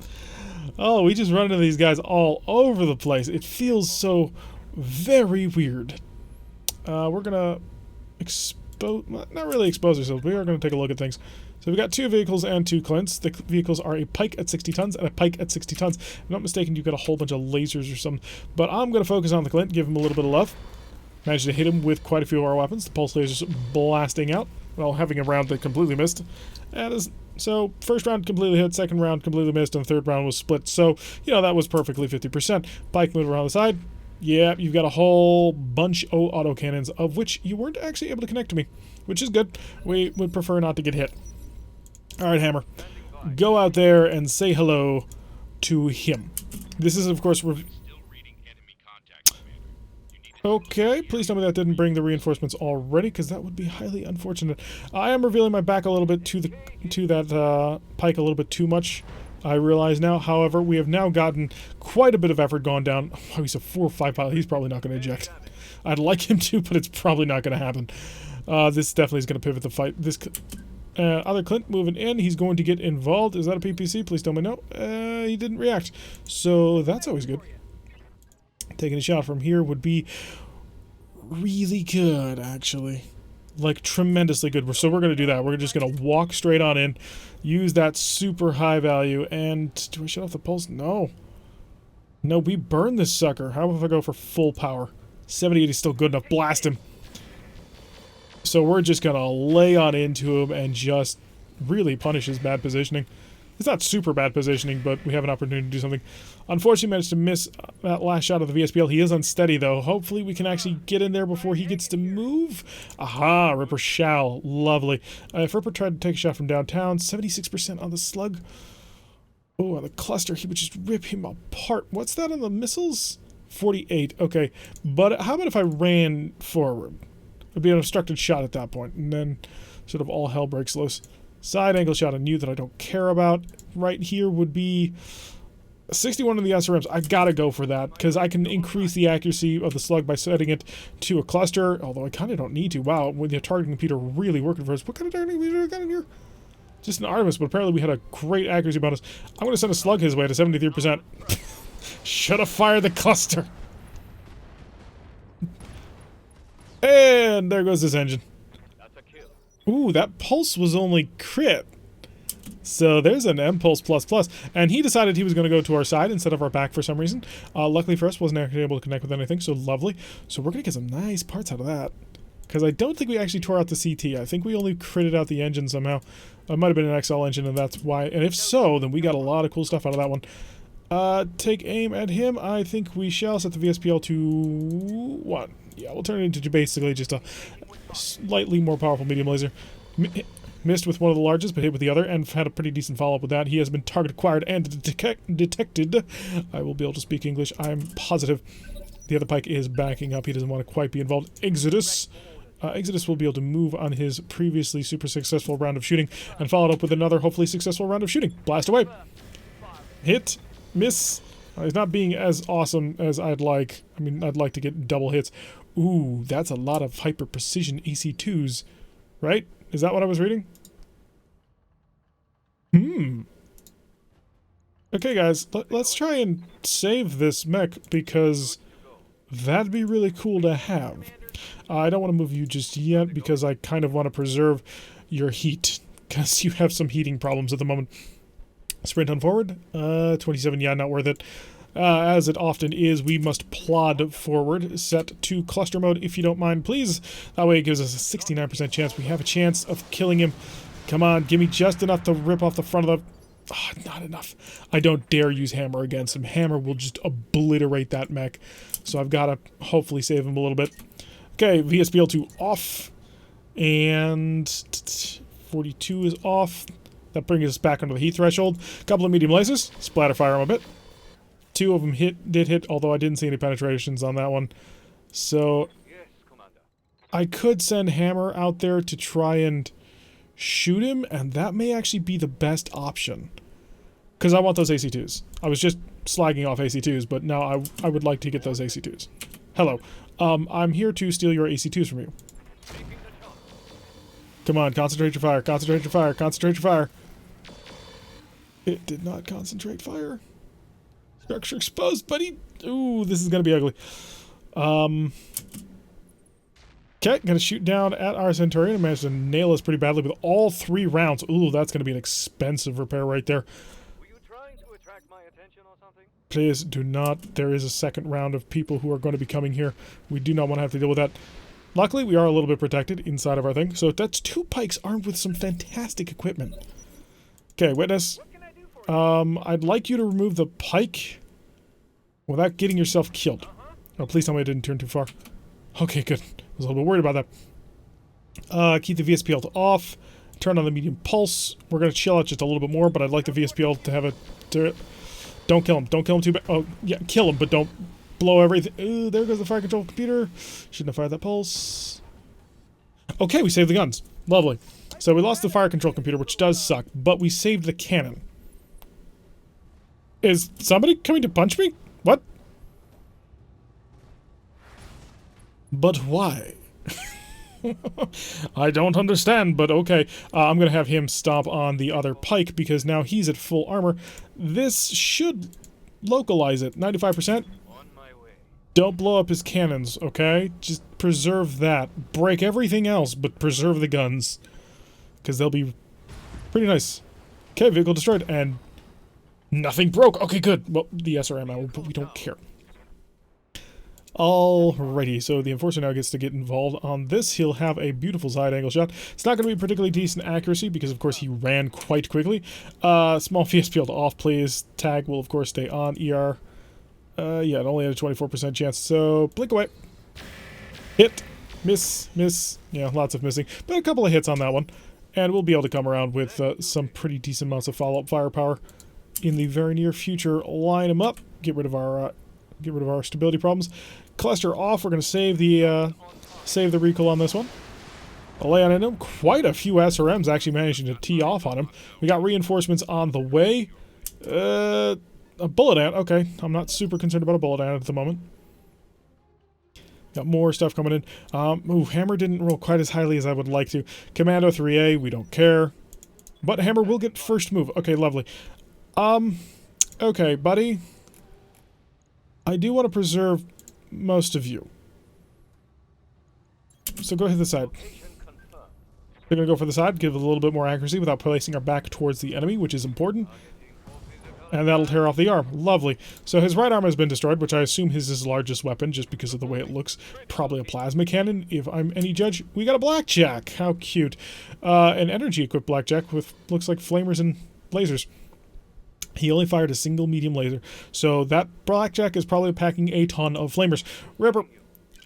Oh, we just run into these guys all over the place. It feels so very weird. We're going to expose... Not really expose ourselves, but we are going to take a look at things. So we've got 2 vehicles and 2 Clints. The vehicles are a Pike at 60 tons and a Pike at 60 tons. If I'm not mistaken, you've got a whole bunch of lasers or something. But I'm going to focus on the Clint, give him a little bit of love. Managed to hit him with quite a few of our weapons. The pulse lasers blasting out, while having a round that completely missed. So, first round completely hit, second round completely missed, and the third round was split. So, you know, that was perfectly 50%. Pike moved around the side. Yeah, you've got a whole bunch of autocannons, of which you weren't actually able to connect to me, which is good. We would prefer not to get hit. Alright, Hammer. Go out there and say hello to him. This is, of course... Okay, please tell me that didn't bring the reinforcements already, because that would be highly unfortunate. I am revealing my back a little bit to that Pike a little bit too much, I realize now. However, we have now gotten quite a bit of effort gone down. Oh, he's a 4 or 5 pilot. He's probably not going to eject. I'd like him to, but it's probably not going to happen. This definitely is going to pivot the fight. This other Clint moving in. He's going to get involved. Is that a PPC? Please tell me no. He didn't react. So that's always good. Taking a shot from here would be really good, actually. Like, tremendously good. So we're going to do that. We're just going to walk straight on in, use that super high value, and... Do I shut off the pulse? No. No, we burn this sucker. How about if I go for full power? 78 is still good enough. Blast him. So we're just going to lay on into him and just really punish his bad positioning. It's not super bad positioning, but we have an opportunity to do something. Unfortunately, managed to miss that last shot of the VSPL. He is unsteady, though. Hopefully, we can actually get in there before he gets to move. Aha! Ripper shall. Lovely. If Ripper tried to take a shot from downtown, 76% on the slug. Oh, on the cluster, he would just rip him apart. What's that on the missiles? 48. Okay. But how about if I ran forward? It would be an obstructed shot at that point, and then sort of all hell breaks loose. Side angle shot on you that I don't care about. Right here would be 61 on the SRMs. I gotta go for that, because I can increase the accuracy of the slug by setting it to a cluster, although I kind of don't need to. Wow, with the targeting computer really working for us. What kind of targeting computer we got in here? Just an Artemis, but apparently we had a great accuracy bonus. I'm going to send a slug his way to 73%. Should have fired the cluster. And there goes this engine. Ooh, that pulse was only crit. So there's an M-Pulse++. And he decided he was going to go to our side instead of our back for some reason. Luckily for us, wasn't actually able to connect with anything, so lovely. So we're going to get some nice parts out of that. Because I don't think we actually tore out the CT. I think we only critted out the engine somehow. It might have been an XL engine, and that's why. And if so, then we got a lot of cool stuff out of that one. Take aim at him. I think we shall set the VSPL to 1. Yeah, we'll turn it into basically just a slightly more powerful medium laser. Missed with one of the largest, but hit with the other, and had a pretty decent follow-up with that. He has been target acquired and detected. I will be able to speak English, I'm positive. The other pike is backing up. He doesn't want to quite be involved. Exodus. Exodus will be able to move on his previously super successful round of shooting, and followed up with another hopefully successful round of shooting. Blast away. Hit. Miss. He's not being as awesome as I'd like. I mean, I'd like to get double hits. Ooh, that's a lot of hyper-precision AC2s, right? Is that what I was reading? Okay, guys, let's try and save this mech, because that'd be really cool to have. I don't want to move you just yet, because I kind of want to preserve your heat, because you have some heating problems at the moment. Sprint on forward. 27, yeah, not worth it. As it often is, we must plod forward. Set to cluster mode, if you don't mind, please. That way it gives us a 69% chance. We have a chance of killing him. Come on, give me just enough to rip off the front of the... Oh, not enough. I don't dare use hammer against him. Hammer will just obliterate that mech. So I've got to hopefully save him a little bit. Okay, VSPL2 off. And 42 is off. That brings us back under the heat threshold. A couple of medium lasers. Splatter fire him a bit. 2 of them did hit, although I didn't see any penetrations on that one. So I could send Hammer out there to try and shoot him, and that may actually be the best option. Because I want those AC2s. I was just slagging off AC2s, but now I would like to get those AC2s. Hello. I'm here to steal your AC2s from you. Come on, concentrate your fire, concentrate your fire, concentrate your fire. It did not concentrate fire. Structure exposed, buddy. Ooh, this is gonna be ugly. Okay, gonna shoot down at our Centurion and manage to nail us pretty badly with all 3 rounds. Ooh, that's gonna be an expensive repair right there. Were you trying to attract my attention or something? Please do not. There is a second round of people who are going to be coming here. We do not want to have to deal with that. Luckily, we are a little bit protected inside of our thing. So that's 2 pikes armed with some fantastic equipment. Okay, witness. I'd like you to remove the pike without getting yourself killed. Oh, please tell me I didn't turn too far. Okay, good. I was a little bit worried about that. Keep the VSPL to off. Turn on the medium pulse. We're going to chill out just a little bit more, but I'd like the VSPL to have a... Don't kill him. Don't kill him too bad. Oh, yeah, kill him, but don't blow everything. Ooh, there goes the fire control computer. Shouldn't have fired that pulse. Okay, we saved the guns. Lovely. So we lost the fire control computer, which does suck, but we saved the cannon. Is somebody coming to punch me? What? But why? I don't understand, but okay. I'm going to have him stomp on the other pike because now he's at full armor. This should localize it. 95%. On my way. Don't blow up his cannons, okay? Just preserve that. Break everything else, but preserve the guns. Because they'll be pretty nice. Okay, vehicle destroyed, and nothing broke. Okay, good. Well, the SRM ammo, but we don't care. Alrighty, so the Enforcer now gets to get involved on this. He'll have a beautiful side angle shot. It's not going to be particularly decent accuracy because, of course, he ran quite quickly. Small VSPL to off, please. Tag will, of course, stay on. ER, yeah, it only had a 24% chance, so blink away. Hit. Miss. Miss. Yeah, lots of missing. But a couple of hits on that one. And we'll be able to come around with some pretty decent amounts of follow-up firepower in the very near future. Line them up. Get rid of our stability problems. Cluster off. We're going to save the recoil on this one. I'll lay on him. Quite a few SRMs actually managing to tee off on him. We got reinforcements on the way. A bullet ant. Okay, I'm not super concerned about a bullet ant at the moment. Got more stuff coming in. Ooh, Hammer didn't roll quite as highly as I would like to. Commando 3A, we don't care. But Hammer will get first move. Okay, lovely. Okay, buddy. I do want to preserve most of you. So go hit the side. We're going to go for the side, give it a little bit more accuracy without placing our back towards the enemy, which is important. And that'll tear off the arm. Lovely. So his right arm has been destroyed, which I assume is his largest weapon, just because of the way it looks. Probably a plasma cannon, if I'm any judge. We got a blackjack. How cute. An energy-equipped blackjack with, looks like flamers and lasers. He only fired a single medium laser. So that blackjack is probably packing a ton of flamers. Ripper,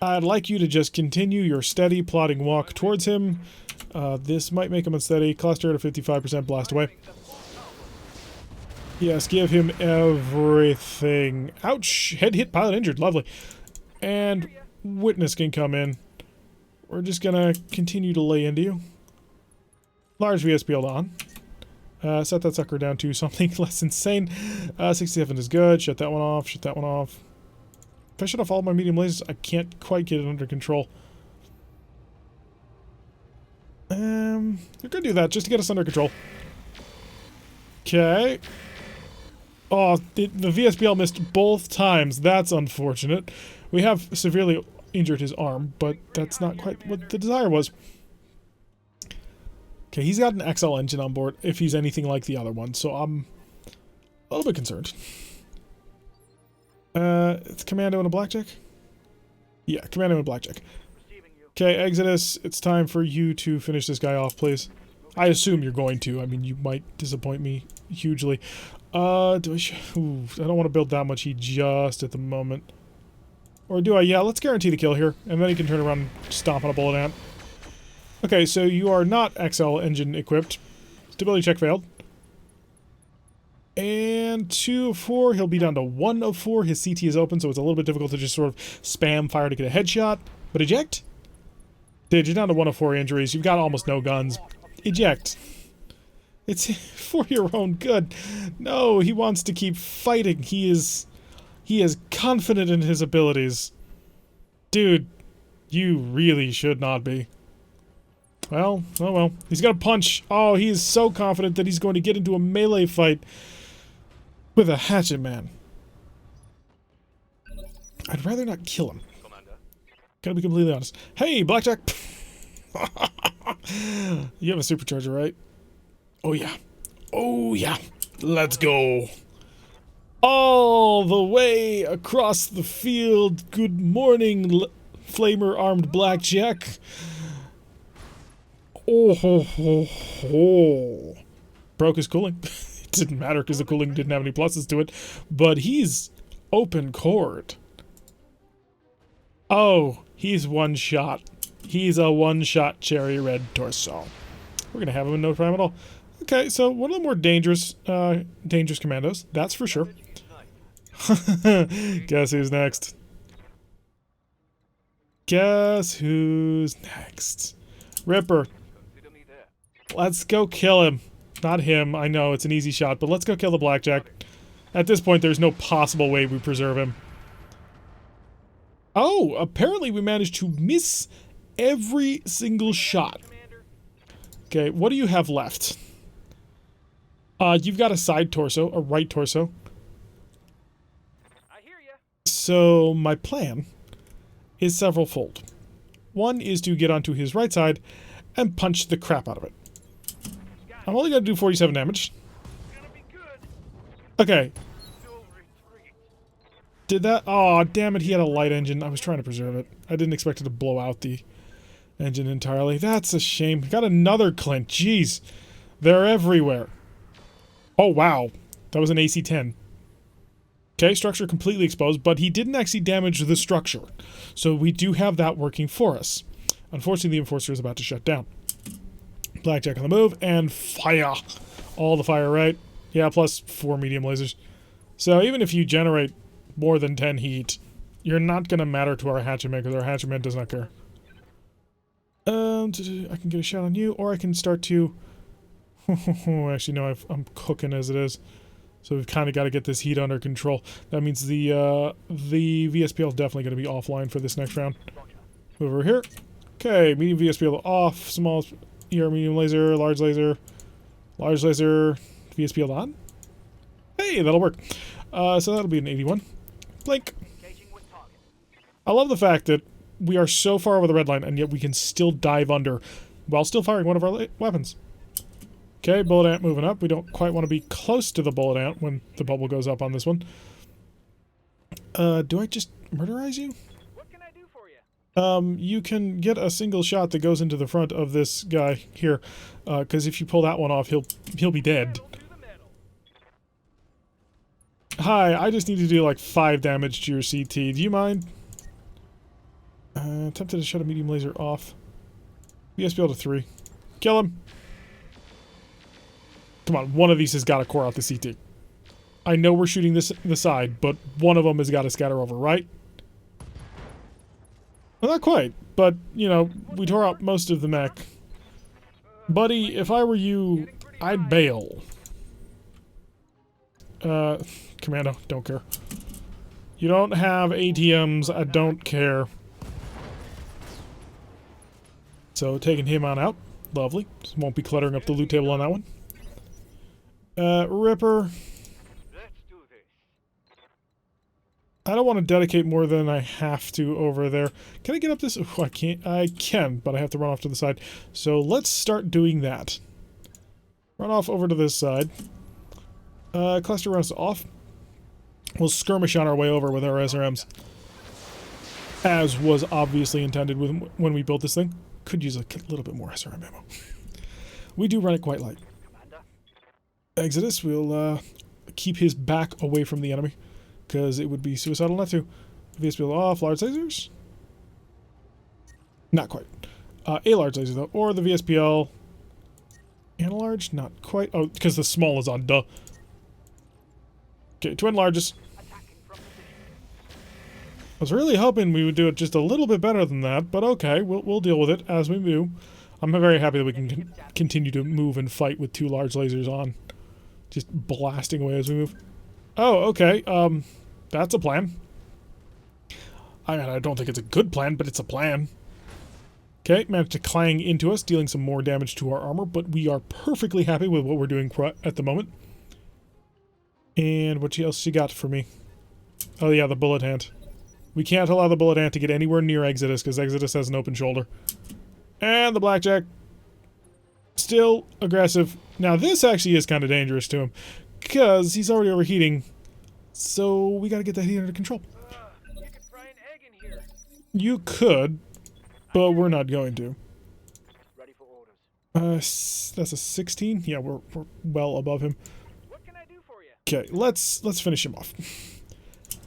I'd like you to just continue your steady, plodding walk towards him. This might make him unsteady. Cluster at a 55%, blast away. Yes, give him everything. Ouch! Head hit, pilot injured. Lovely. And witness can come in. We're just gonna continue to lay into you. Large VSPL on. Set that sucker down to something less insane. 67 is good. Shut that one off. Shut that one off. If I shut off all my medium lasers, I can't quite get it under control. We're gonna do that just to get us under control. Okay. Oh, the VSPL missed both times. That's unfortunate. We have severely injured his arm, but that's not quite what the desire was. Okay, he's got an XL engine on board, if he's anything like the other one, so I'm a little bit concerned. It's Commando and a blackjack? Yeah, Commando and a blackjack. Okay, Exodus, it's time for you to finish this guy off, please. I assume you're going to. I mean, you might disappoint me hugely. I don't want to build that much heat just at the moment. Or do I? Yeah, let's guarantee the kill here. And then he can turn around and stomp on a bullet ant. Okay, so you are not XL engine equipped. Stability check failed. And 2 of 4. He'll be down to 1 of 4. His CT is open, so it's a little bit difficult to just sort of spam fire to get a headshot. But eject. Dude, you're down to 1 of 4 injuries. You've got almost no guns. Eject. It's for your own good. No, he wants to keep fighting. He is confident in his abilities. Dude, you really should not be. Well, oh well. He's got a punch. Oh, he is so confident that he's going to get into a melee fight with a hatchet man. I'd rather not kill him. Gotta be completely honest. Hey, Blackjack! You have a supercharger, right? Oh yeah. Oh yeah. Let's go. All the way across the field. Good morning, flamer-armed Blackjack. Oh ho ho ho. Broke his cooling. It didn't matter because the cooling didn't have any pluses to it. But he's open chord. Oh, he's one shot. He's a one-shot cherry red torso. We're gonna have him in no time at all. Okay, so one of the more dangerous commandos, that's for sure. Guess who's next? Guess who's next? Ripper. Let's go kill him. Not him, I know, it's an easy shot, but let's go kill the Blackjack. At this point, there's no possible way we preserve him. Oh, apparently we managed to miss every single shot. Okay, what do you have left? You've got a side torso, a right torso. I hear ya. So my plan is several-fold. One is to get onto his right side and punch the crap out of it. I'm only going to do 47 damage. Gonna be good. Okay. No retreat. Did that? Oh, damn it, he had a light engine. I was trying to preserve it. I didn't expect it to blow out the engine entirely. That's a shame. Got another Clint. Jeez. They're everywhere. Oh, wow. That was an AC-10. Okay, structure completely exposed, but he didn't actually damage the structure. So we do have that working for us. Unfortunately, the Enforcer is about to shut down. Blackjack on the move, and fire! All the fire, right? Yeah, plus 4 medium lasers. So even if you generate more than 10 heat, you're not going to matter to our hatchet man, because our hatchet man does not care. I can get a shot on you, or I can start to... Actually, no, I'm cooking as it is. So we've kind of got to get this heat under control. That means the VSPL is definitely going to be offline for this next round. Move over here. Okay, medium VSPL off, small ER medium laser, large laser, VSPL on. Hey, that'll work. So that'll be an 81. Blink. I love the fact that we are so far over the red line, and yet we can still dive under while still firing one of our weapons. Okay, bullet ant moving up. We don't quite want to be close to the bullet ant when the bubble goes up on this one. Do I just murderize you? What can I do for you? You can get a single shot that goes into the front of this guy here, because if you pull that one off, he'll be dead. Pedal to the metal. Hi, I just need to do like 5 damage to your CT. Do you mind? Tempted to shut a medium laser off. VSBL to 3. Kill him. Come on, one of these has got to core out the CT. I know we're shooting this the side, but one of them has got to scatter over, right? Well, not quite, but, you know, we tore out most of the mech. Buddy, if I were you, I'd bail. Commando, don't care. You don't have ATMs, I don't care. So, taking him on out. Lovely. Just won't be cluttering up the loot table on that one. Ripper. Let's do this. I don't want to dedicate more than I have to over there. Can I get up this? Oh, I can't. I can, but I have to run off to the side. So let's start doing that. Run off over to this side. Cluster runs off. We'll skirmish on our way over with our SRMs. As was obviously intended when we built this thing. Could use a little bit more SRM ammo. We do run it quite light. Commander. Exodus, we'll keep his back away from the enemy. Because it would be suicidal not to. VSPL off, large lasers. Not quite. A large laser though. Or the VSPL. And a large? Not quite. Oh, because the small is on, duh. Okay, twin largest. Attacking from position. I was really hoping we would do it just a little bit better than that, but okay, we'll deal with it as we move. I'm very happy that we can continue to move and fight with 2 large lasers on. Just blasting away as we move. Oh, okay, that's a plan. I mean, I don't think it's a good plan, but it's a plan. Okay, managed to clang into us, dealing some more damage to our armor, but we are perfectly happy with what we're doing at the moment. And what else you got for me? Oh yeah, the bullet ant. We can't allow the bullet ant to get anywhere near Exodus, because Exodus has an open shoulder. And the blackjack. Still aggressive. Now this actually is kind of dangerous to him, because he's already overheating. So we gotta get that heat under control. You could fry an egg in here. You could, but we're not going to. Ready for orders. That's a 16? Yeah, we're well above him. What can I do for you? Okay, let's finish him off.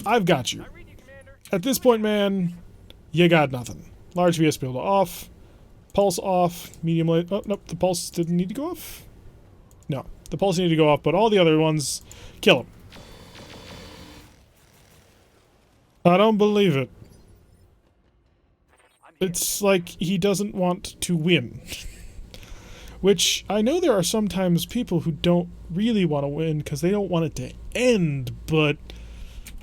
I've got you. I read you, Commander. At this point, man, you got nothing. Large VS build off. Pulse off. Medium light. Oh, nope, the pulse didn't need to go off. No, the pulse needed to go off, but all the other ones, kill him. I don't believe it. I'm here. It's like he doesn't want to win. Which, I know there are sometimes people who don't really want to win because they don't want it to end, but...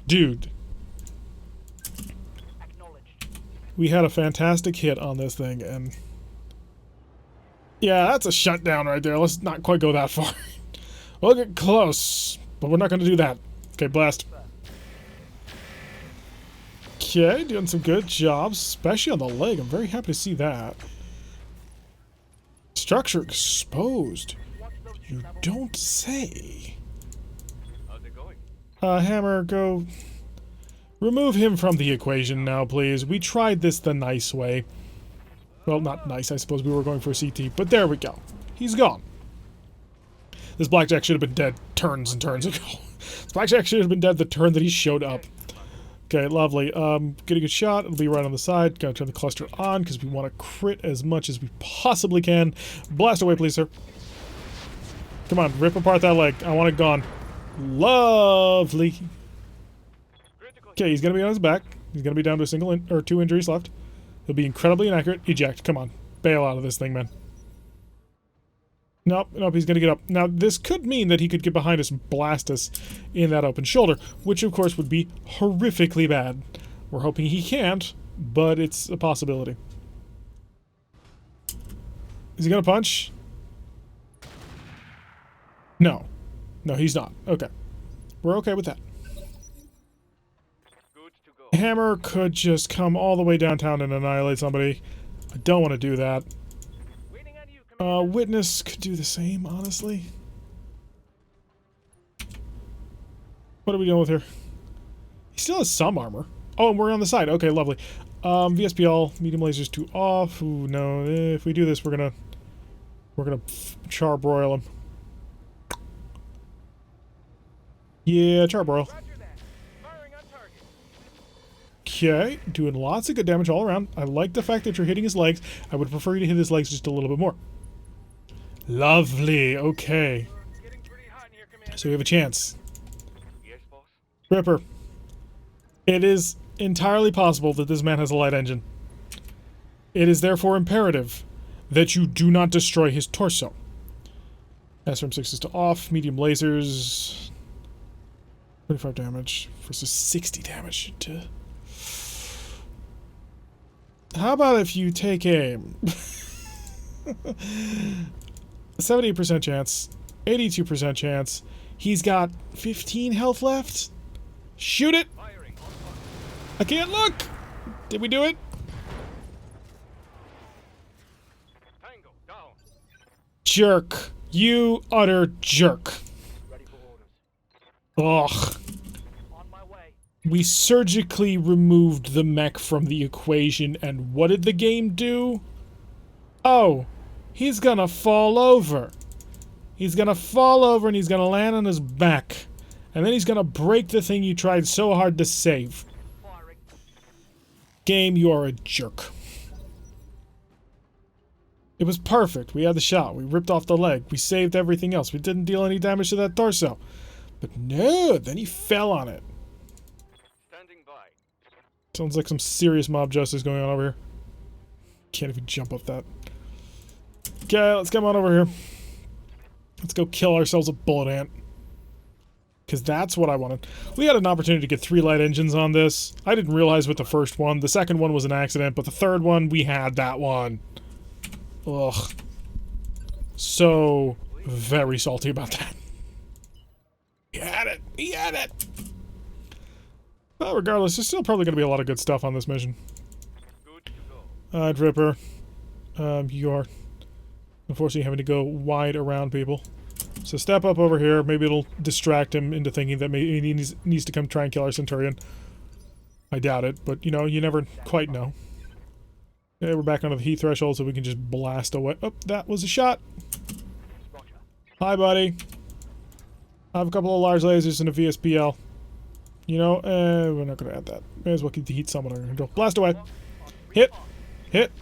Dude. Acknowledged. We had a fantastic hit on this thing, and... Yeah, that's a shutdown right there. Let's not quite go that far. We'll get close, but we're not going to do that. Okay, blast. Okay, doing some good jobs, especially on the leg. I'm very happy to see that. Structure exposed. You don't say. How's it going? Hammer, go... Remove him from the equation now, please. We tried this the nice way. Well, not nice, I suppose we were going for a CT, but there we go. He's gone. This blackjack should have been dead turns and turns ago. This blackjack should have been dead the turn that he showed up. Okay, lovely. Get a good shot. It'll be right on the side. Gotta turn the cluster on because we want to crit as much as we possibly can. Blast away, please, sir. Come on, rip apart that leg. I want it gone. Lovely. Okay, he's gonna be on his back. He's gonna be down to a single or 2 injuries left. He'll be incredibly inaccurate. Eject. Come on, bail out of this thing, man. Nope, nope, he's gonna get up. Now, this could mean that he could get behind us and blast us in that open shoulder, which of course would be horrifically bad. We're hoping he can't, but it's a possibility. Is he gonna punch? No. No, he's not. Okay. We're okay with that. Good to go. Hammer could just come all the way downtown and annihilate somebody. I don't want to do that. Waiting on you, Witness could do the same, honestly. What are we dealing with here? He still has some armor. Oh, and we're on the side. Okay, lovely. VSPL, medium lasers 2 off. Ooh, no. If we do this, we're gonna charbroil him. Yeah, charbroil. Roger that. Firing on target. Okay, doing lots of good damage all around. I like the fact that you're hitting his legs. I would prefer you to hit his legs just a little bit more. Lovely. Okay. Getting pretty hot in here, Commander. So we have a chance. Yes, boss. Ripper. It is entirely possible that this man has a light engine. It is therefore imperative that you do not destroy his torso. SRM6 is to off. Medium lasers. 25 damage versus 60 damage to... How about if you take aim? 78% chance. 82% chance. He's got 15 health left. Shoot it! Firing. I can't look! Did we do it? Tango. Down. Jerk. You utter jerk. Ready for orders. Ugh. On my way. We surgically removed the mech from the equation, and what did the game do? Oh, he's gonna fall over. He's gonna fall over and he's gonna land on his back. And then he's gonna break the thing you tried so hard to save. Firing. Game, you are a jerk. It was perfect. We had the shot. We ripped off the leg. We saved everything else. We didn't deal any damage to that torso. But no, then he fell on it. Standing by. Sounds like some serious mob justice going on over here. Can't even jump up that. Okay, let's come on over here. Let's go kill ourselves a bullet ant. Because that's what I wanted. We had an opportunity to get 3 light engines on this. I didn't realize with the first one. The second one was an accident, but the third one, we had that one. Ugh. So very salty about that. He had it. He had it. Well, regardless, there's still probably going to be a lot of good stuff on this mission. Good to go. Alright, Ripper. You are unfortunately having to go wide around people. So step up over here. Maybe it'll distract him into thinking that maybe he needs to come try and kill our Centurion. I doubt it, but you know, you never quite know. Okay, we're back under the heat threshold so we can just blast away. Oh, that was a shot. Roger. Hi, buddy. I have a couple of large lasers and a VSPL. You know, we're not going to add that. May as well keep the heat somewhat under control. Blast away. Hit. Hit.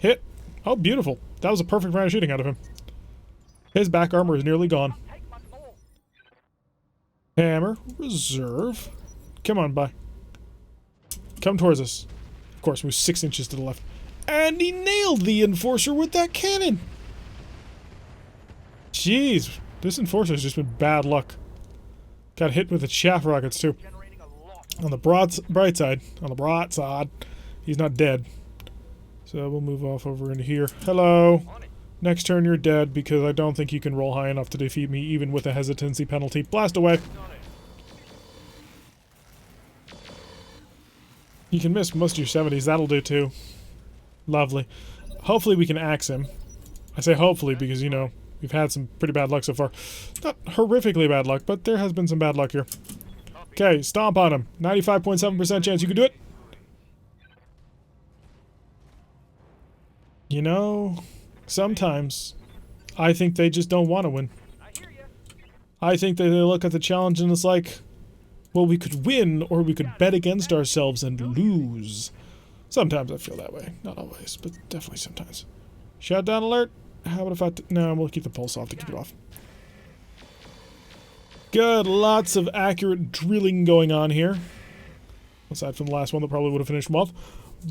Hit. Oh, beautiful. That was a perfect round of shooting out of him. His back armor is nearly gone. Take much more. Hammer. Reserve. Come on, bye. Come towards us. Of course, move 6 inches to the left. And he nailed the Enforcer with that cannon! Jeez. This Enforcer's just been bad luck. Got hit with the chaff rockets, too. Generating a lot. On the bright side, he's not dead. So we'll move off over into here. Hello. On it. Next turn you're dead because I don't think you can roll high enough to defeat me even with a hesitancy penalty. Blast away. On it. You can miss most of your 70s. That'll do too. Lovely. Hopefully we can axe him. I say hopefully because, you know, we've had some pretty bad luck so far. Not horrifically bad luck, but there has been some bad luck here. Okay, stomp on him. 95.7% chance you can do it. You know, sometimes I think they just don't want to win. I hear ya. I think that they look at the challenge and it's like, well, we could win or we could bet against ourselves and lose. Sometimes I feel that way. Not always, but definitely sometimes. Shutdown alert. How about if I... No, we'll keep the pulse off to keep it off. Good. Lots of accurate drilling going on here. Aside from the last one that probably would have finished him off.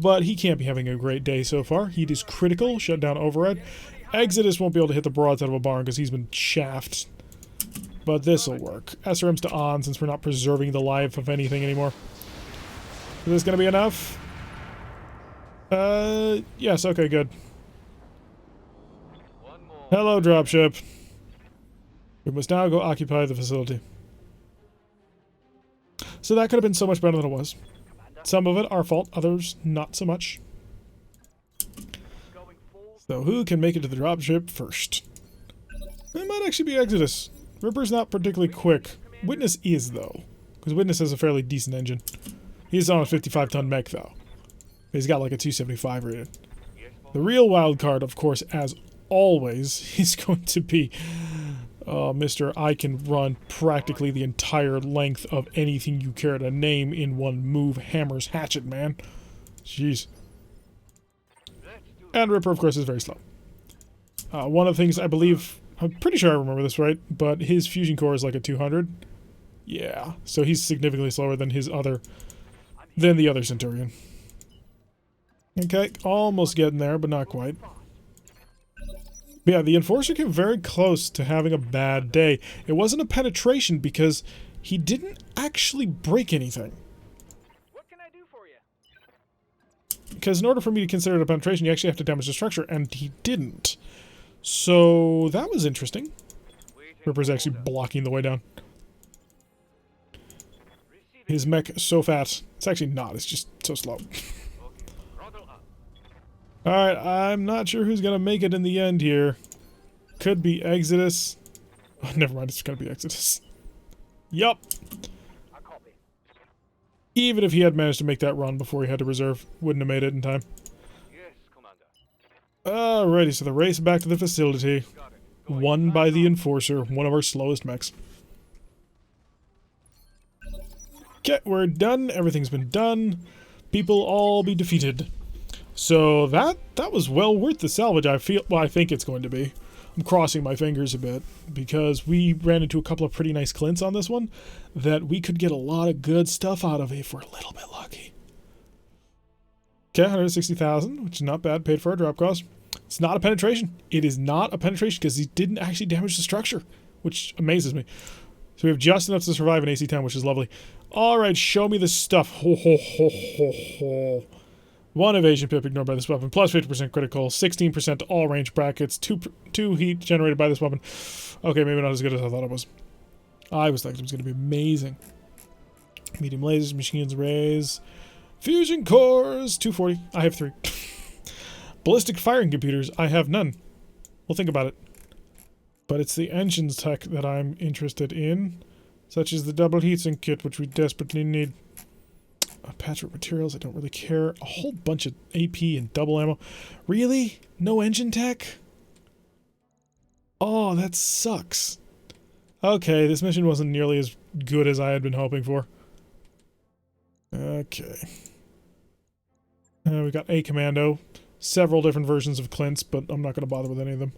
But he can't be having a great day so far. Heat is critical. Shutdown override. Exodus won't be able to hit the broadside of a barn because he's been shafted. But this'll work. SRM's to on since we're not preserving the life of anything anymore. Is this gonna be enough? Yes, okay, good. One more. Hello, dropship. We must now go occupy the facility. So that could have been so much better than it was. Commander. Some of it our fault, others not so much. Going forward. So who can make it to the dropship first? It might actually be Exodus. Ripper's not particularly quick. Witness is, though. Because Witness has a fairly decent engine. He's on a 55-ton mech, though. He's got like a 275 rated. The real wild card, of course, as always, is going to be Mr. I can run practically the entire length of anything you care to name in one move. Hammer's Hatchet, man. Jeez. And Ripper, of course, is very slow. One of the things I believe... I'm pretty sure I remember this right, but his fusion core is like a 200. Yeah, so he's significantly slower than the other Centurion. Okay, almost getting there, but not quite. But yeah, the Enforcer came very close to having a bad day. It wasn't a penetration because he didn't actually break anything. What can I do for you? Because in order for me to consider it a penetration, you actually have to damage the structure, and he didn't. So that was interesting. Ripper's actually blocking the way down. His mech is so fat. It's actually not, it's just so slow. Alright, I'm not sure who's gonna make it in the end here. Could be Exodus. Oh, never mind, it's gonna be Exodus. Yup. Even if he had managed to make that run before he had to reserve, wouldn't have made it in time. Yes, Commander. Alrighty, so the race back to the facility. Won by the Enforcer, one of our slowest mechs. Okay, we're done. Everything's been done. People all be defeated. So that was well worth the salvage. I think it's going to be. I'm crossing my fingers a bit because we ran into a couple of pretty nice clints on this one that we could get a lot of good stuff out of if we're a little bit lucky. Okay, 160,000, which is not bad. Paid for our drop cost. It's not a penetration. It is not a penetration because he didn't actually damage the structure, which amazes me. So we have just enough to survive an AC-10, which is lovely. Alright, show me the stuff. Ho, ho, ho, ho, ho. 1 evasion pip ignored by this weapon, plus 50% critical, 16% to all range brackets, 2 heat generated by this weapon. Okay, maybe not as good as I thought it was. I was thinking it was going to be amazing. Medium lasers, machine guns, rays, fusion cores, 240. I have 3. Ballistic firing computers, I have none. We'll think about it. But it's the engines tech that I'm interested in, such as the double heatsink kit, which we desperately need. Patchwork materials, I don't really care. A whole bunch of AP and double ammo. Really? No engine tech? Oh, that sucks. Okay, this mission wasn't nearly as good as I had been hoping for. Okay. We got a commando. Several different versions of Clints, but I'm not going to bother with any of them.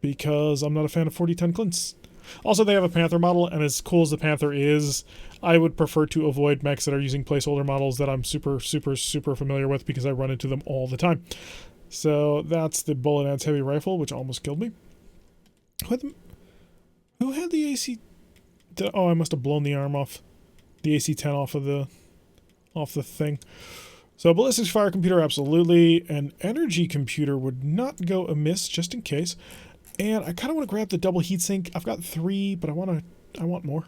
Because I'm not a fan of 4010 Clints. Also, they have a Panther model, and as cool as the Panther is, I would prefer to avoid mechs that are using placeholder models that I'm super familiar with because I run into them all the time. So that's the Bullet Ants Heavy Rifle, which almost killed me. Who had the AC... Oh, I must have blown the arm off. The AC-10 off the thing. So ballistics fire computer, absolutely. An energy computer would not go amiss, just in case. And I kind of want to grab the double heatsink. I've got 3, but I want more.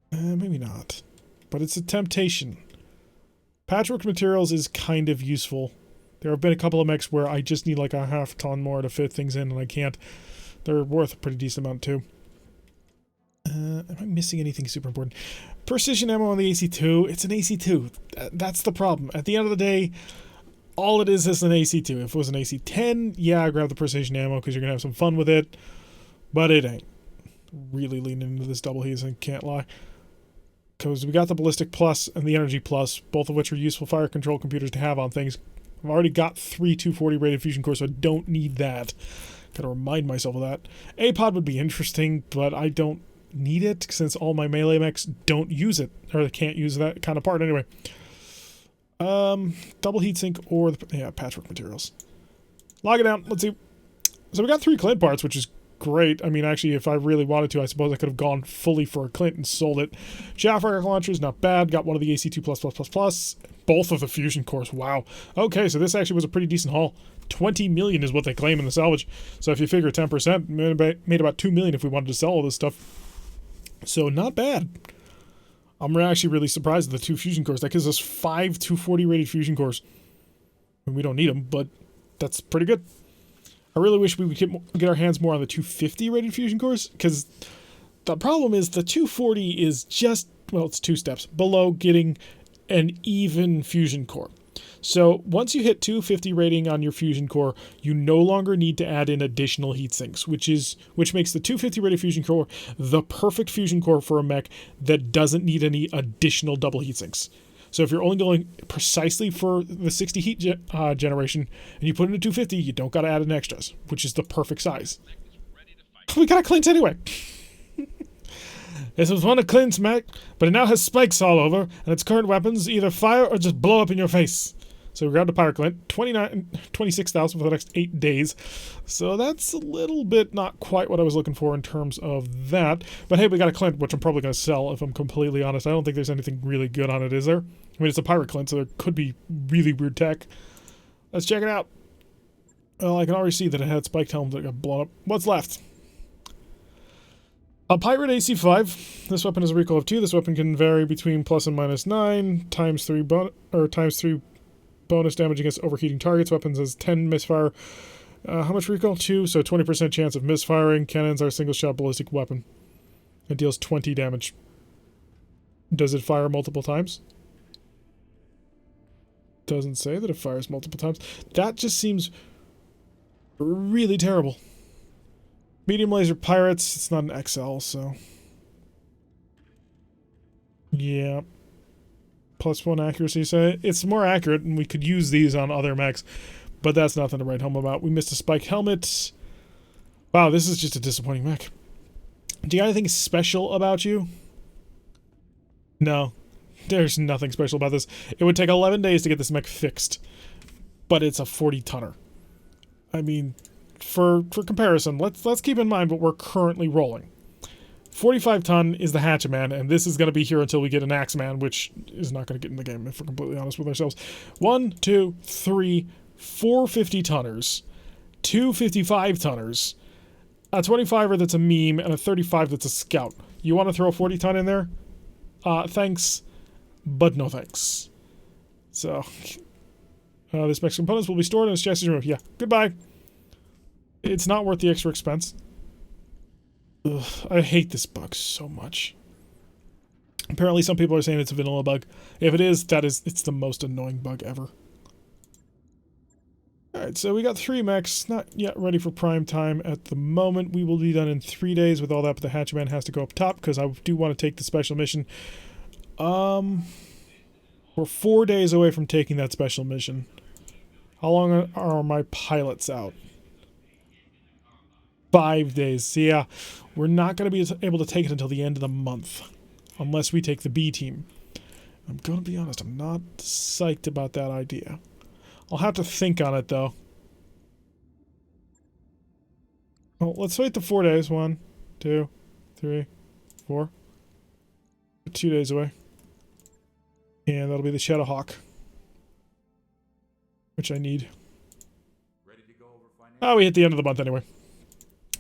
Maybe not. But it's a temptation. Patchwork materials is kind of useful. There have been a couple of mechs where I just need like a half ton more to fit things in, and I can't. They're worth a pretty decent amount too. Am I missing anything super important? Precision ammo on the AC-2. It's an AC-2. That's the problem. At the end of the day, all it is an AC-2. If it was an AC-10, yeah, I grab the precision ammo because you're going to have some fun with it. But it ain't. Really leaning into this double heatsink, can't lie. Because we got the Ballistic Plus and the Energy Plus, both of which are useful fire control computers to have on things. I've already got 3 240 rated fusion cores, so I don't need that. Gotta remind myself of that. A-Pod would be interesting, but I don't need it since all my melee mechs don't use it, or they can't use that kind of part anyway. Double heatsink or the patchwork materials. Log it down. Let's see. So we got 3 Clint parts, which is great. I mean, actually, if I really wanted to, I suppose I could have gone fully for a Clint and sold it. Chaff rocket launchers, not bad. Got one of the AC2++++. Both of the fusion cores. Wow. Okay, so this actually was a pretty decent haul. 20 million is what they claim in the salvage. So if you figure 10%, made about 2 million if we wanted to sell all this stuff. So not bad. I'm actually really surprised at the 2 fusion cores. That gives us 5 240 rated fusion cores. mean, we don't need them, but that's pretty good. I really wish we would get our hands more on the 250 rated fusion cores, because the problem is the 240 is just, well, it's 2 steps below getting an even fusion core. So once you hit 250 rating on your fusion core, you no longer need to add in additional heat sinks, which makes the 250 rated fusion core the perfect fusion core for a mech that doesn't need any additional double heat sinks. So if you're only going precisely for the 60 heat generation and you put it in a 250, you don't got to add in extras, which is the perfect size. We got a Clint anyway. This was one of Clint's mech, but it now has spikes all over, and its current weapons either fire or just blow up in your face. So we grabbed a Pirate Clint, 26,000 for the next 8 days. So that's a little bit not quite what I was looking for in terms of that. But hey, we got a Clint, which I'm probably going to sell if I'm completely honest. I don't think there's anything really good on it, is there? I mean, it's a Pirate Clint, so there could be really weird tech. Let's check it out. Well, I can already see that it had spiked helms that got blown up. What's left? A Pirate AC5. This weapon has a recoil of 2. This weapon can vary between plus and minus 9, times 3 bonus damage against overheating targets. Weapons has 10 misfire. How much recoil? 2, so 20% chance of misfiring. Cannons are a single-shot ballistic weapon. It deals 20 damage. Does it fire multiple times? Doesn't say that it fires multiple times. That just seems really terrible. Medium laser pirates. It's not an XL, so... yeah. +1 accuracy, so it's more accurate, and we could use these on other mechs, but that's nothing to write home about. We missed a spike helmet. Wow, this is just a disappointing mech. Do you got anything special about you? No. There's nothing special about this. It would take 11 days to get this mech fixed, but it's a 40-tonner. I mean, for comparison, let's keep in mind what we're currently rolling. 45-ton is the Hatchetman, and this is going to be here until we get an Axeman, which is not going to get in the game, if we're completely honest with ourselves. 1, 2, 3, 4 50-tonners, 2 55-tonners, a 25er that's a meme, and a 35 that's a scout. You want to throw a 40-ton in there? Thanks, but no thanks. So, this mech's components will be stored in its chassis room. Yeah, goodbye. It's not worth the extra expense. Ugh, I hate this bug so much. Apparently some people are saying it's a vanilla bug. If it is, it's the most annoying bug ever. Alright, so we got 3 mechs, not yet ready for prime time at the moment. We will be done in 3 days with all that, but the Hatchman has to go up top, because I do want to take the special mission. We're 4 days away from taking that special mission. How long are my pilots out? 5 days. Yeah, we're not going to be able to take it until the end of the month. Unless we take the B team. I'm going to be honest, I'm not psyched about that idea. I'll have to think on it, though. Well, let's wait the 4 days. 1, 2, 3, 4. 2 days away. And that'll be the Shadowhawk. Which I need. Oh, we hit the end of the month anyway.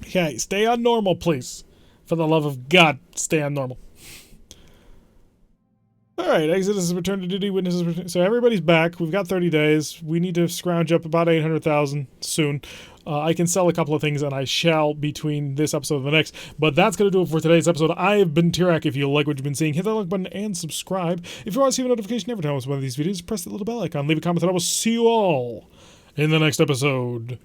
Okay, stay on normal, please. For the love of God, stay on normal. Alright, Exodus has returned to duty, witnesses return. So everybody's back. We've got 30 days. We need to scrounge up about 800,000 soon. I can sell a couple of things, and I shall between this episode and the next. But that's going to do it for today's episode. I have been Tirak. If you like what you've been seeing, hit that like button and subscribe. If you want to see a notification every time I post one of these videos, press the little bell icon. Leave a comment, and I will see you all in the next episode.